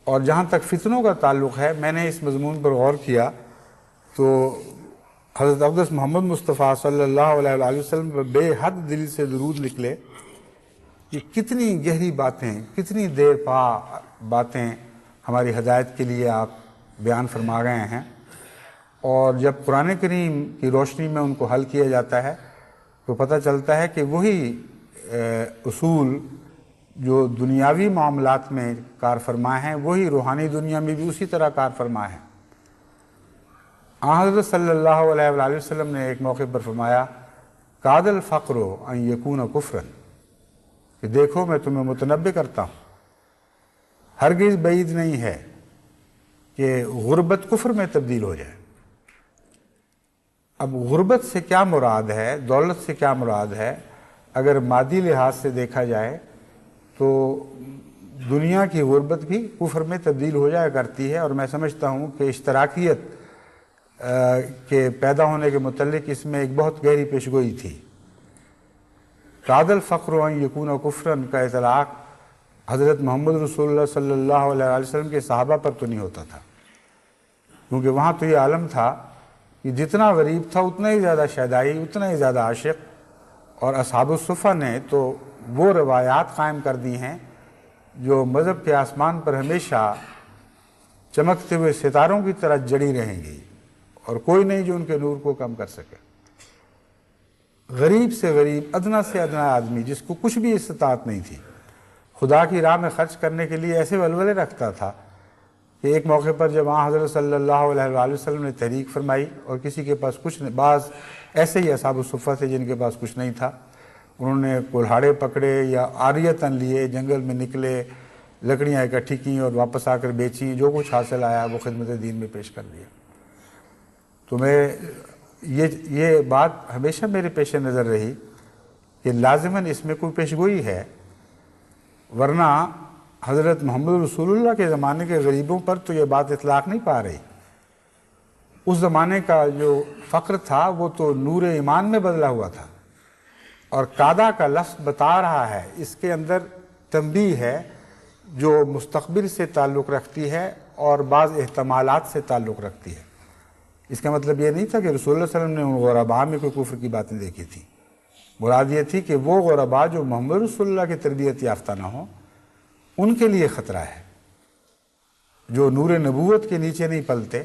اور جہاں تک فتنوں کا تعلق ہے، میں نے اس مضمون پر غور کیا تو حضرت اقدس محمد مصطفیٰ صلی اللہ علیہ وآلہ وسلم پر بے حد دل سے درود نکلے۔ یہ کتنی گہری باتیں، کتنی دیر پا باتیں ہماری ہدایت کے لیے آپ بیان فرما گئے ہیں، اور جب قرآن کریم کی روشنی میں ان کو حل کیا جاتا ہے تو پتہ چلتا ہے کہ وہی اصول جو دنیاوی معاملات میں کار فرما ہیں وہی روحانی دنیا میں بھی اسی طرح کار فرما ہیں۔ حضرت صلی اللہ علیہ وآلہ وسلم نے ایک موقع پر فرمایا، کاد الفقر ان یکون کفرا، کہ دیکھو میں تمہیں متنبہ کرتا ہوں، ہرگز بعید نہیں ہے کہ غربت کفر میں تبدیل ہو جائے۔ اب غربت سے کیا مراد ہے، دولت سے کیا مراد ہے؟ اگر مادی لحاظ سے دیکھا جائے تو دنیا کی غربت بھی کفر میں تبدیل ہو جایا کرتی ہے، اور میں سمجھتا ہوں کہ اشتراکیت کے پیدا ہونے کے متعلق اس میں ایک بہت گہری پیشگوئی تھی۔ کاد الفقر ان یکون کفرا کا اطلاق حضرت محمد رسول اللہ صلی اللہ علیہ وسلم کے صحابہ پر تو نہیں ہوتا تھا، کیونکہ وہاں تو یہ عالم تھا کہ جتنا غریب تھا اتنا ہی زیادہ شیدائی، اتنا ہی زیادہ عاشق، اور اصحاب الصفہ نے تو وہ روایات قائم کر دی ہیں جو مذہب کے آسمان پر ہمیشہ چمکتے ہوئے ستاروں کی طرح جڑی رہیں گی، اور کوئی نہیں جو ان کے نور کو کم کر سکے۔ غریب سے غریب، ادنا سے ادنا آدمی جس کو کچھ بھی استطاعت نہیں تھی، خدا کی راہ میں خرچ کرنے کے لیے ایسے ولولے رکھتا تھا کہ ایک موقع پر جب وہاں حضرت صلی اللہ علیہ وآلہ وسلم نے تحریک فرمائی اور کسی کے پاس کچھ نہیں، بعض ایسے ہی اصحاب الصفہ تھے جن کے پاس کچھ نہیں تھا، انہوں نے کلہاڑے پکڑے یا عاریتاً لیے، جنگل میں نکلے، لکڑیاں اکٹھی کیں اور واپس آ کر بیچیں، جو کچھ حاصل آیا وہ خدمت دین میں پیش کر دیا۔ تو میں یہ بات ہمیشہ میرے پیش نظر رہی کہ لازماً اس میں کوئی پیشگوئی ہے، ورنہ حضرت محمد رسول اللہ کے زمانے کے غریبوں پر تو یہ بات اطلاق نہیں پا رہی۔ اس زمانے کا جو فقر تھا وہ تو نور ایمان میں بدلا ہوا تھا، اور کادا کا لفظ بتا رہا ہے، اس کے اندر تنبیہ ہے جو مستقبل سے تعلق رکھتی ہے اور بعض احتمالات سے تعلق رکھتی ہے۔ اس کا مطلب یہ نہیں تھا کہ رسول اللہ صلی اللہ علیہ وسلم نے ان غرباء میں کوئی کفر کی باتیں دیکھی تھیں، مراد یہ تھی کہ وہ غرباء جو محمد رسول اللہ کی تربیت یافتہ نہ ہوں ان کے لیے خطرہ ہے، جو نور نبوت کے نیچے نہیں پلتے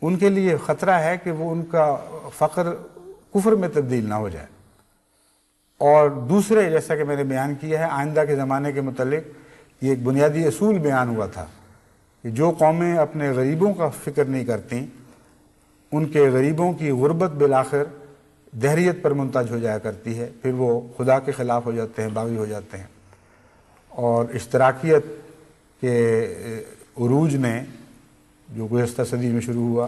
ان کے لیے خطرہ ہے کہ وہ ان کا فقر کفر میں تبدیل نہ ہو جائے۔ اور دوسرے، جیسا کہ میں نے بیان کیا ہے، آئندہ کے زمانے کے متعلق یہ ایک بنیادی اصول بیان ہوا تھا کہ جو قومیں اپنے غریبوں کا فکر نہیں کرتیں ان کے غریبوں کی غربت بالآخر دہریت پر منتج ہو جایا کرتی ہے، پھر وہ خدا کے خلاف ہو جاتے ہیں، باغی ہو جاتے ہیں۔ اور اشتراکیت کے عروج نے جو گزشتہ صدی میں شروع ہوا،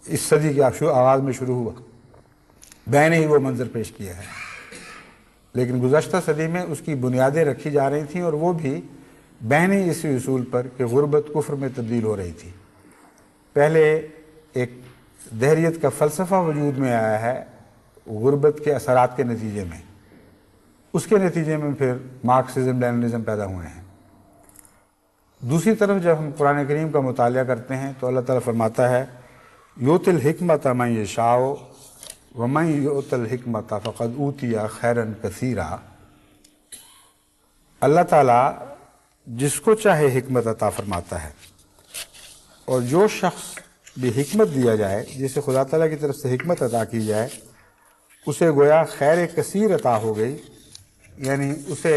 اس صدی کے آغاز میں شروع ہوا، میں نے ہی وہ منظر پیش کیا ہے۔ لیکن گزشتہ صدی میں اس کی بنیادیں رکھی جا رہی تھیں، اور وہ بھی بہنی اسی اصول پر کہ غربت کفر میں تبدیل ہو رہی تھی۔ پہلے ایک دہریت کا فلسفہ وجود میں آیا ہے غربت کے اثرات کے نتیجے میں، اس کے نتیجے میں پھر مارکسزم لیننزم پیدا ہوئے ہیں۔ دوسری طرف جب ہم قرآن کریم کا مطالعہ کرتے ہیں تو اللہ تعالیٰ فرماتا ہے یؤتی الحکمۃ من یشاء ومن یؤت الحکمۃ فقد اوتی خیرا کثیرا۔ اللہ تعالیٰ جس کو چاہے حکمت عطا فرماتا ہے، اور جو شخص بھی حکمت دیا جائے، جسے خدا تعالیٰ کی طرف سے حکمت عطا کی جائے، اسے گویا خیر کثیر عطا ہو گئی، یعنی اسے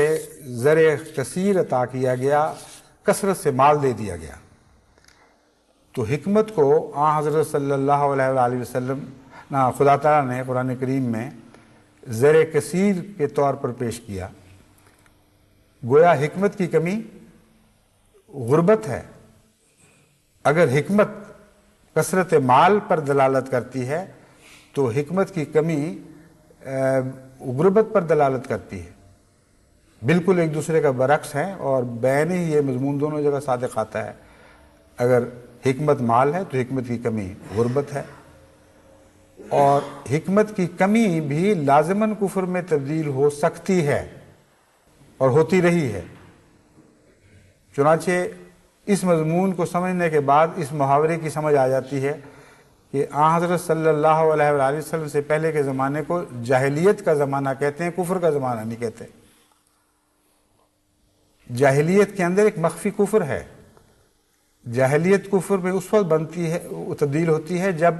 زر کثیر عطا کیا گیا، کثرت سے مال دے دیا گیا۔ تو حکمت کو حضرت صلی اللہ علیہ وآلہ وسلم خدا تعالیٰ نے قرآن کریم میں زر کثیر کے طور پر پیش کیا۔ گویا حکمت کی کمی غربت ہے۔ اگر حکمت کثرت مال پر دلالت کرتی ہے تو حکمت کی کمی غربت پر دلالت کرتی ہے، بالکل ایک دوسرے کا برعکس ہے، اور بین ہی یہ مضمون دونوں جگہ صادق آتا ہے۔ اگر حکمت مال ہے تو حکمت کی کمی غربت ہے، اور حکمت کی کمی بھی لازماً کفر میں تبدیل ہو سکتی ہے اور ہوتی رہی ہے۔ چنانچہ اس مضمون کو سمجھنے کے بعد اس محاورے کی سمجھ آ جاتی ہے کہ حضرت صلی اللہ علیہ وآلہ وسلم سے پہلے کے زمانے کو جاہلیت کا زمانہ کہتے ہیں، کفر کا زمانہ نہیں کہتے۔ جاہلیت کے اندر ایک مخفی کفر ہے۔ جاہلیت کفر میں اس وقت بنتی ہے، تبدیل ہوتی ہے جب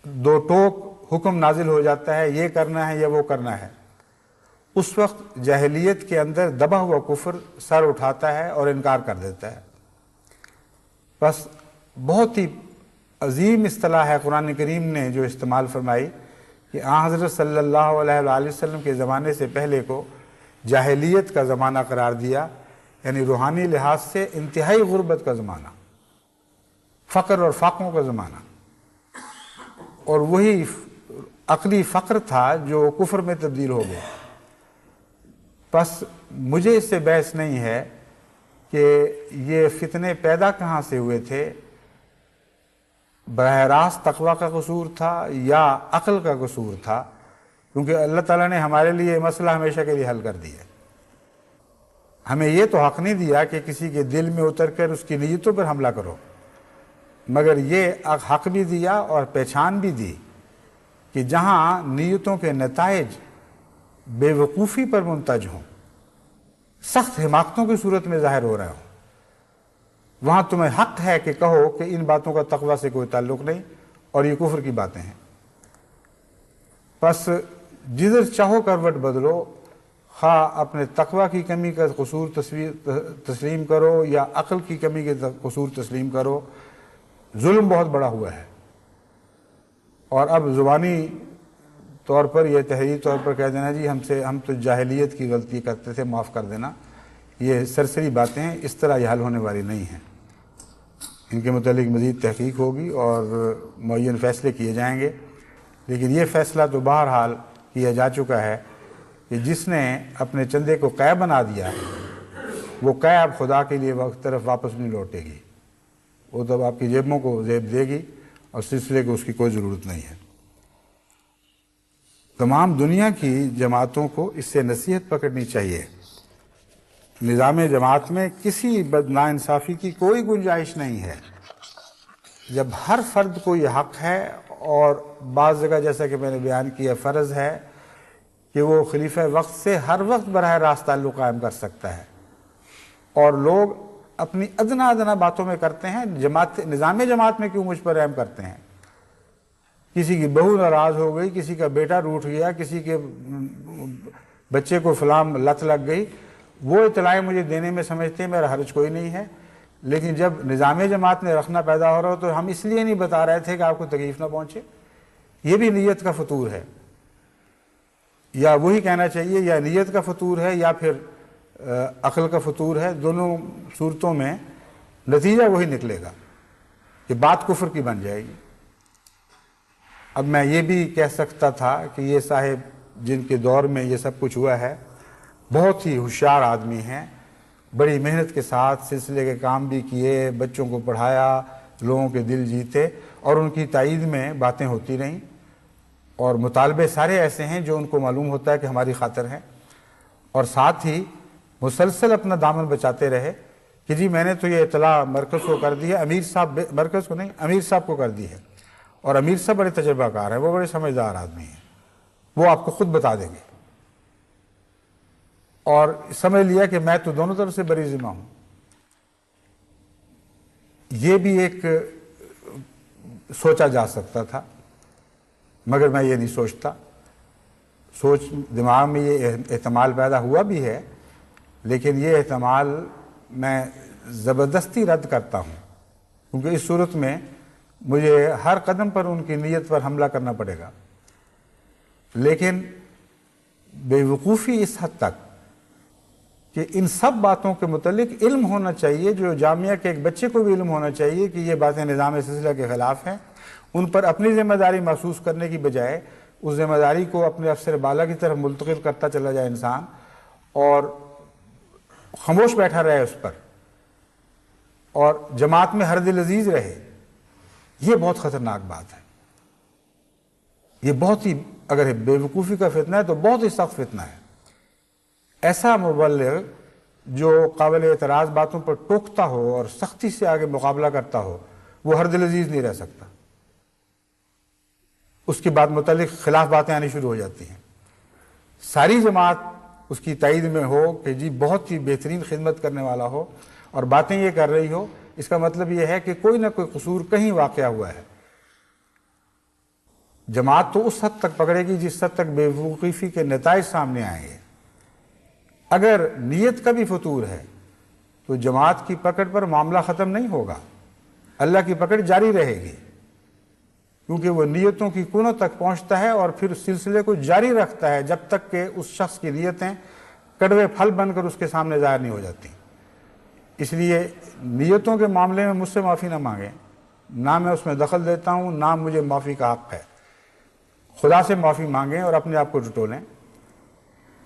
دو ٹوک حکم نازل ہو جاتا ہے، یہ کرنا ہے یا وہ کرنا ہے۔ اس وقت جاہلیت کے اندر دبا ہوا کفر سر اٹھاتا ہے اور انکار کر دیتا ہے۔ بس بہت ہی عظیم اصطلاح ہے قرآن کریم نے جو استعمال فرمائی کہ حضرت صلی اللہ علیہ وآلہ وسلم کے زمانے سے پہلے کو جاہلیت کا زمانہ قرار دیا، یعنی روحانی لحاظ سے انتہائی غربت کا زمانہ، فقر اور فاقوں کا زمانہ، اور وہی عقلی فقر تھا جو کفر میں تبدیل ہو گیا۔ بس مجھے اس سے بحث نہیں ہے کہ یہ فتنے پیدا کہاں سے ہوئے تھے، براہ راست تقویٰ کا قصور تھا یا عقل کا قصور تھا، کیونکہ اللہ تعالیٰ نے ہمارے لیے یہ مسئلہ ہمیشہ کے لیے حل کر دیا۔ ہمیں یہ تو حق نہیں دیا کہ کسی کے دل میں اتر کر اس کی نیتوں پر حملہ کرو، مگر یہ حق بھی دیا اور پہچان بھی دی کہ جہاں نیتوں کے نتائج بے وقوفی پر منتج ہوں، سخت حماقتوں کی صورت میں ظاہر ہو رہے ہوں، وہاں تمہیں حق ہے کہ کہو کہ ان باتوں کا تقویٰ سے کوئی تعلق نہیں اور یہ کفر کی باتیں ہیں۔ بس جدھر چاہو کروٹ بدلو، خواہ اپنے تقویٰ کی کمی کا قصور تسلیم کرو یا عقل کی کمی کے قصور تسلیم کرو، ظلم بہت بڑا ہوا ہے۔ اور اب زبانی طور پر یہ تحریری طور پر کہہ دینا جی ہم تو جاہلیت کی غلطی کرتے تھے، معاف کر دینا، یہ سرسری باتیں ہیں، اس طرح یہ حل ہونے والی نہیں ہیں۔ ان کے متعلق مزید تحقیق ہوگی اور معین فیصلے کیے جائیں گے، لیکن یہ فیصلہ تو بہرحال کیا جا چکا ہے کہ جس نے اپنے چندے کو قے بنا دیا وہ قے اب خدا کے لیے وقت طرف واپس نہیں لوٹے گی، وہ تو آپ کی جیبوں کو زیب دے گی اور سلسلے کو اس کی کوئی ضرورت نہیں ہے۔ تمام دنیا کی جماعتوں کو اس سے نصیحت پکڑنی چاہیے۔ نظام جماعت میں کسی ناانصافی کی کوئی گنجائش نہیں ہے۔ جب ہر فرد کو یہ حق ہے، اور بعض جگہ جیسا کہ میں نے بیان کیا فرض ہے کہ وہ خلیفہ وقت سے ہر وقت براہ راست تعلق قائم کر سکتا ہے، اور لوگ اپنی ادنا باتوں میں کرتے ہیں، نظام جماعت میں کیوں مجھ پر رحم کرتے ہیں؟ کسی کی بہو ناراض ہو گئی، کسی کا بیٹا روٹھ گیا، کسی کے بچے کو فلاں لت لگ گئی، وہ اطلاعیں مجھے دینے میں سمجھتے ہیں میرا حرج کوئی نہیں ہے، لیکن جب نظام جماعت میں رکھنا پیدا ہو رہا ہو تو ہم اس لیے نہیں بتا رہے تھے کہ آپ کو تکلیف نہ پہنچے۔ یہ بھی نیت کا فطور ہے، یا وہی کہنا چاہیے یا نیت کا فطور ہے یا پھر عقل کا فطور ہے، دونوں صورتوں میں نتیجہ وہی نکلے گا کہ بات کفر کی بن جائے گی۔ اب میں یہ بھی کہہ سکتا تھا کہ یہ صاحب جن کے دور میں یہ سب کچھ ہوا ہے بہت ہی ہوشیار آدمی ہیں، بڑی محنت کے ساتھ سلسلے کے کام بھی کیے، بچوں کو پڑھایا، لوگوں کے دل جیتے، اور ان کی تائید میں باتیں ہوتی رہیں، اور مطالبے سارے ایسے ہیں جو ان کو معلوم ہوتا ہے کہ ہماری خاطر ہیں، اور ساتھ ہی مسلسل اپنا دامن بچاتے رہے کہ جی میں نے تو یہ اطلاع مرکز کو کر دی ہے، امیر صاحب، مرکز کو نہیں، امیر صاحب کو کر دی ہے، اور امیر صاحب بڑے تجربہ کار ہیں، وہ بڑے سمجھدار آدمی ہیں، وہ آپ کو خود بتا دیں گے، اور سمجھ لیا کہ میں تو دونوں طرف سے بری ذمہ ہوں۔ یہ بھی ایک سوچا جا سکتا تھا، مگر میں یہ نہیں سوچتا، سوچ دماغ میں یہ احتمال پیدا ہوا بھی ہے، لیکن یہ احتمال میں زبردستی رد کرتا ہوں، کیونکہ اس صورت میں مجھے ہر قدم پر ان کی نیت پر حملہ کرنا پڑے گا۔ لیکن بے وقوفی اس حد تک کہ ان سب باتوں کے متعلق علم ہونا چاہیے، جو جامعہ کے ایک بچے کو بھی علم ہونا چاہیے کہ یہ باتیں نظام سلسلہ کے خلاف ہیں، ان پر اپنی ذمہ داری محسوس کرنے کی بجائے اس ذمہ داری کو اپنے افسر بالا کی طرف منتقل کرتا چلا جائے انسان، اور خاموش بیٹھا رہے اس پر، اور جماعت میں ہر دل عزیز رہے، یہ بہت خطرناک بات ہے۔ یہ بہت ہی، اگر بے وقوفی کا فتنہ ہے تو بہت ہی سخت فتنہ ہے۔ ایسا مبلغ جو قابل اعتراض باتوں پر ٹوکتا ہو اور سختی سے آگے مقابلہ کرتا ہو، وہ ہر دل عزیز نہیں رہ سکتا، اس کی بات متعلق خلاف باتیں آنی شروع ہو جاتی ہیں۔ ساری جماعت اس کی تائید میں ہو کہ جی بہت ہی بہترین خدمت کرنے والا ہو، اور باتیں یہ کر رہی ہو، اس کا مطلب یہ ہے کہ کوئی نہ کوئی قصور کہیں واقع ہوا ہے۔ جماعت تو اس حد تک پکڑے گی جس حد تک بے وقوفی کے نتائج سامنے آئیں گے۔ اگر نیت کا بھی فطور ہے تو جماعت کی پکڑ پر معاملہ ختم نہیں ہوگا، اللہ کی پکڑ جاری رہے گی، کیونکہ وہ نیتوں کی کنوں تک پہنچتا ہے اور پھر سلسلے کو جاری رکھتا ہے جب تک کہ اس شخص کی نیتیں کڑوے پھل بن کر اس کے سامنے ظاہر نہیں ہو جاتی۔ اس لیے نیتوں کے معاملے میں مجھ سے معافی نہ مانگیں، نہ میں اس میں دخل دیتا ہوں، نہ مجھے معافی کا حق ہے۔ خدا سے معافی مانگیں اور اپنے آپ کو ٹٹولیں۔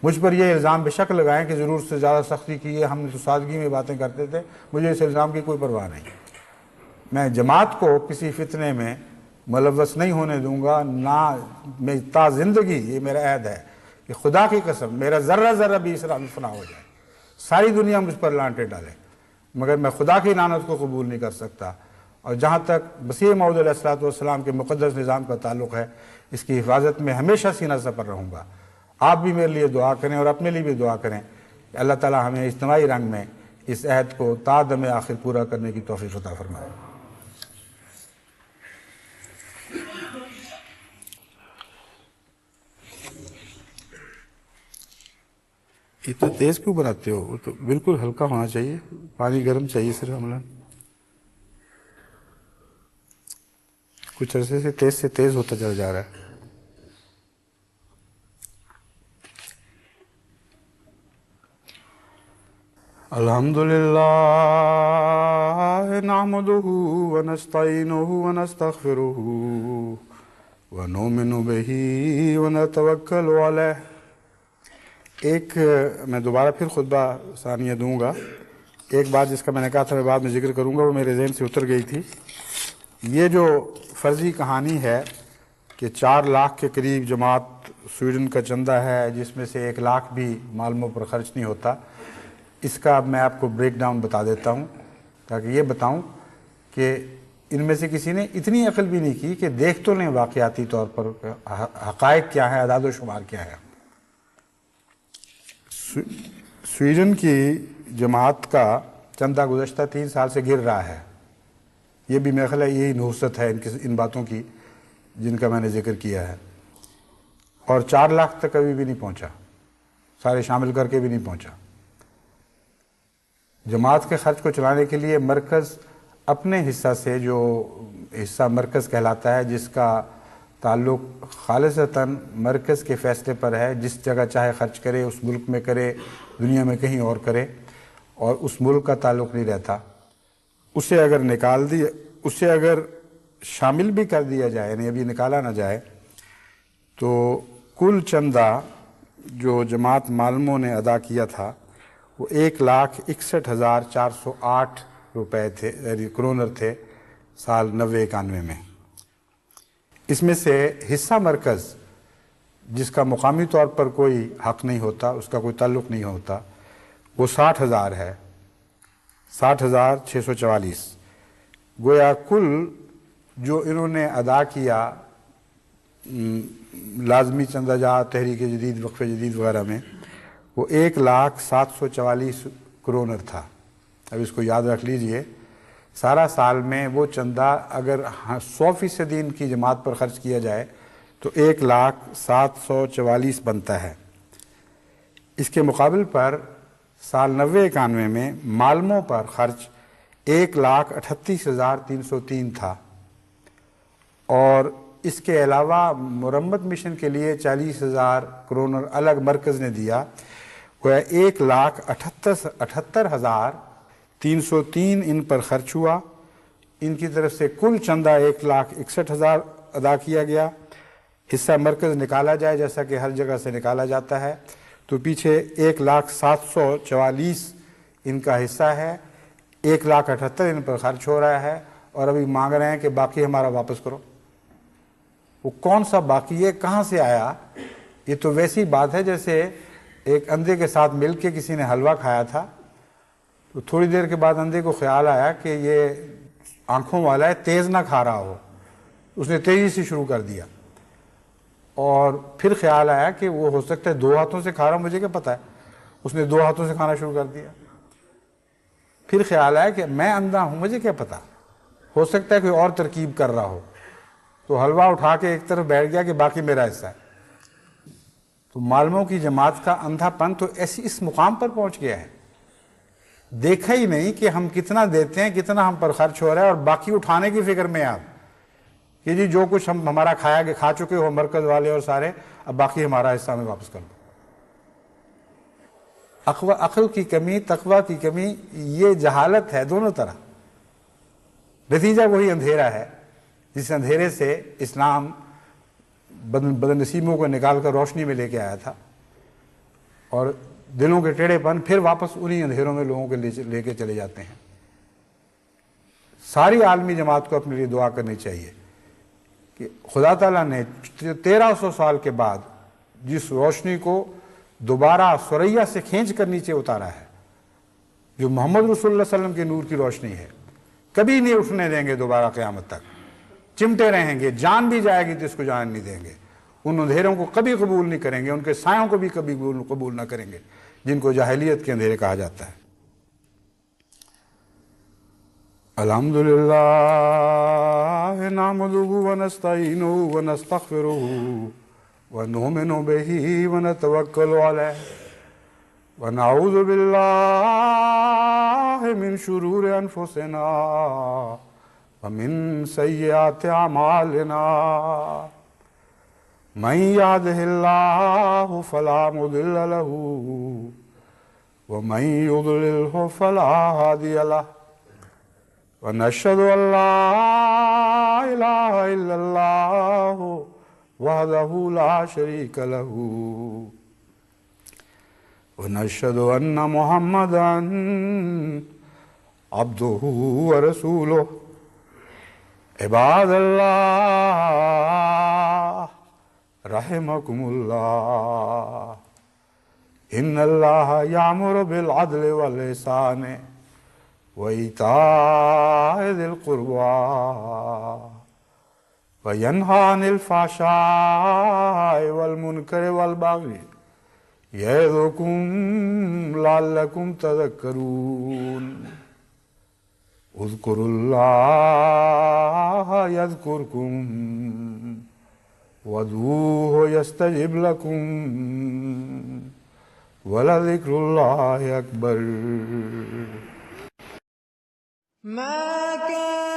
مجھ پر یہ الزام بے شک لگائیں کہ ضرورت سے زیادہ سختی کی ہے، ہم نے تو سادگی میں باتیں کرتے تھے، مجھے اس الزام کی کوئی پرواہ نہیں۔ میں جماعت کو کسی فتنے میں ملوث نہیں ہونے دوں گا، نہ میں تا زندگی، یہ میرا عہد ہے کہ خدا کی قسم میرا ذرہ ذرہ بھی اسراف میں فنا ہو جائے، ساری دنیا مجھ پر لانٹے ڈالے، مگر میں خدا کی لعنت کو قبول نہیں کر سکتا۔ اور جہاں تک مسیح موعود علیہ الصلوۃ والسلام کے مقدس نظام کا تعلق ہے، اس کی حفاظت میں ہمیشہ سینہ سپر رہوں گا۔ آپ بھی میرے لیے دعا کریں اور اپنے لیے بھی دعا کریں کہ اللہ تعالی ہمیں اجتماعی رنگ میں اس عہد کو تا دم آخر پورا کرنے کی توفیق عطا فرمائے۔ اتنا تیز کیوں بناتے ہو؟ وہ تو بالکل ہلکا ہونا چاہیے، پانی گرم چاہیے صرف عملاً۔ کچھ عرصے سے تیز ہوتا چلا جا رہا ہے۔ الحمدللہ نحمدہ ونستعینہ ونستغفرہ ونؤمن بہ ونتوکل علیہ۔ ایک میں دوبارہ پھر خطبہ ثانیہ دوں گا۔ ایک بات جس کا میں نے کہا تھا میں بعد میں ذکر کروں گا، وہ میرے ذہن سے اتر گئی تھی۔ یہ جو فرضی کہانی ہے کہ 4 لاکھ کے قریب جماعت سویڈن کا چندہ ہے، جس میں سے 1 لاکھ بھی معلوموں پر خرچ نہیں ہوتا، اس کا اب میں آپ کو بریک ڈاؤن بتا دیتا ہوں، تاکہ یہ بتاؤں کہ ان میں سے کسی نے اتنی عقل بھی نہیں کی کہ دیکھ تو لیں واقعاتی طور پر حقائق کیا ہیں، اعداد و شمار کیا ہے۔ سویڈن کی جماعت کا چندہ گزشتہ 3 سال سے گر رہا ہے۔ یہ بھی میرا خیال ہے یہی نحوست ہے ان باتوں کی جن کا میں نے ذکر کیا ہے، اور 4 لاکھ تک ابھی بھی نہیں پہنچا، سارے شامل کر کے بھی نہیں پہنچا۔ جماعت کے خرچ کو چلانے کے لیے مرکز اپنے حصہ سے، جو حصہ مرکز کہلاتا ہے، جس کا تعلق خالصتاً مرکز کے فیصلے پر ہے، جس جگہ چاہے خرچ کرے، اس ملک میں کرے، دنیا میں کہیں اور کرے، اور اس ملک کا تعلق نہیں رہتا، اسے اگر نکال دیا، اسے اگر شامل بھی کر دیا جائے، یعنی ابھی نکالا نہ جائے، تو کل چندہ جو جماعت معلموں نے ادا کیا تھا وہ 1,61,408 روپے تھے، کرونر تھے سال 90-91 میں۔ اس میں سے حصہ مرکز جس کا مقامی طور پر کوئی حق نہیں ہوتا، اس کا کوئی تعلق نہیں ہوتا، وہ 60,000 ہے، 60,644۔ گویا کل جو انہوں نے ادا کیا لازمی چندہ جات، تحریک جدید، وقف جدید وغیرہ میں، وہ 1,07,44 کرونر تھا۔ اب اس کو یاد رکھ لیجئے، سارا سال میں وہ چندہ اگر 100% ان کی جماعت پر خرچ کیا جائے تو 1,07,44 بنتا ہے۔ اس کے مقابل پر سال 90-91 میں معلموں پر خرچ 1,38,303 تھا، اور اس کے علاوہ مرمت مشن کے لیے 40,000 کرونر الگ مرکز نے دیا، گویا 1,78,303 ان پر خرچ ہوا۔ ان کی طرف سے کل چندہ 1,61,000 ادا کیا گیا۔ حصہ مرکز نکالا جائے جیسا کہ ہر جگہ سے نکالا جاتا ہے تو پیچھے 1,07,44 ان کا حصہ ہے، 1,78,000 ان پر خرچ ہو رہا ہے، اور ابھی مانگ رہے ہیں کہ باقی ہمارا واپس کرو۔ وہ کون سا باقی ہے، کہاں سے آیا؟ یہ تو ویسی بات ہے جیسے ایک اندھے کے ساتھ مل کے کسی نے حلوہ کھایا تھا، تو تھوڑی دیر کے بعد اندھے کو خیال آیا کہ یہ آنکھوں والا ہے، تیز نہ کھا رہا ہو، اس نے تیزی سے شروع کر دیا، اور پھر خیال آیا کہ وہ ہو سکتا ہے 2 ہاتھوں سے کھا رہا، مجھے کیا پتا ہے، اس نے 2 ہاتھوں سے کھانا شروع کر دیا۔ پھر خیال آیا کہ میں اندھا ہوں، مجھے کیا پتا، ہو سکتا ہے کوئی اور ترکیب کر رہا ہو، تو حلوہ اٹھا کے ایک طرف بیٹھ گیا کہ باقی میرا حصہ ہے۔ تو معلموں کی جماعت کا اندھا پن تو اس مقام پر پہنچ گیا ہے، دیکھا ہی نہیں کہ ہم کتنا دیتے ہیں، کتنا ہم پر خرچ ہو رہا ہے، اور باقی اٹھانے کی فکر میں آپ کہ جی جو کچھ ہم ہمارا کھا چکے ہو مرکز والے اور سارے، اب باقی ہمارا حصہ ہمیں واپس کر دو۔ عقل کی کمی، تقوی کی کمی، یہ جہالت ہے دونوں طرح۔ نتیجہ وہی اندھیرا ہے جس اندھیرے سے اسلام بدنصیبوں کو نکال کر روشنی میں لے کے آیا تھا، اور دلوں کے ٹیڑھے پن پھر واپس انہی اندھیروں میں لوگوں کے لے کے چلے جاتے ہیں۔ ساری عالمی جماعت کو اپنے لیے دعا کرنی چاہیے کہ خدا تعالیٰ نے 1300 سال کے بعد جس روشنی کو دوبارہ ثریا سے کھینچ کر نیچے اتارا ہے، جو محمد رسول اللہ صلی اللہ علیہ وسلم کے نور کی روشنی ہے، کبھی نہیں اٹھنے دیں گے دوبارہ قیامت تک، چمٹے رہیں گے، جان بھی جائے گی تو اس کو جان نہیں دیں گے، ان اندھیروں کو کبھی قبول نہیں کریں گے، ان کے سایوں کو بھی کبھی قبول نہ کریں گے، جن کو جاہلیت کے اندھیرے کہا جاتا ہے۔ الحمدللہ نحمدہ ونستعینہ ونستغفرہ ونؤمن بہ ونتوکل علیہ ونعوذ باللہ من شرور انفسنا ومن سیئات اعمالنا من یہدہ اللہ فلا مضل لہ ومن یضللہ فلا ہادی لہ ونشهد أن لا إله إلا الله وحده لا شريك له ونشهد أن محمدا عبده ورسوله عباد الله رحمكم الله إن الله يأمر بالعدل والإحسان وإيتاء ذي القربى وينهى عن الفحشاء والمنكر والبغي يعظكم لعلكم تذكرون اذكروا الله يذكركم وادعوه يستجب لكم ولذكر الله أكبر۔ ما كان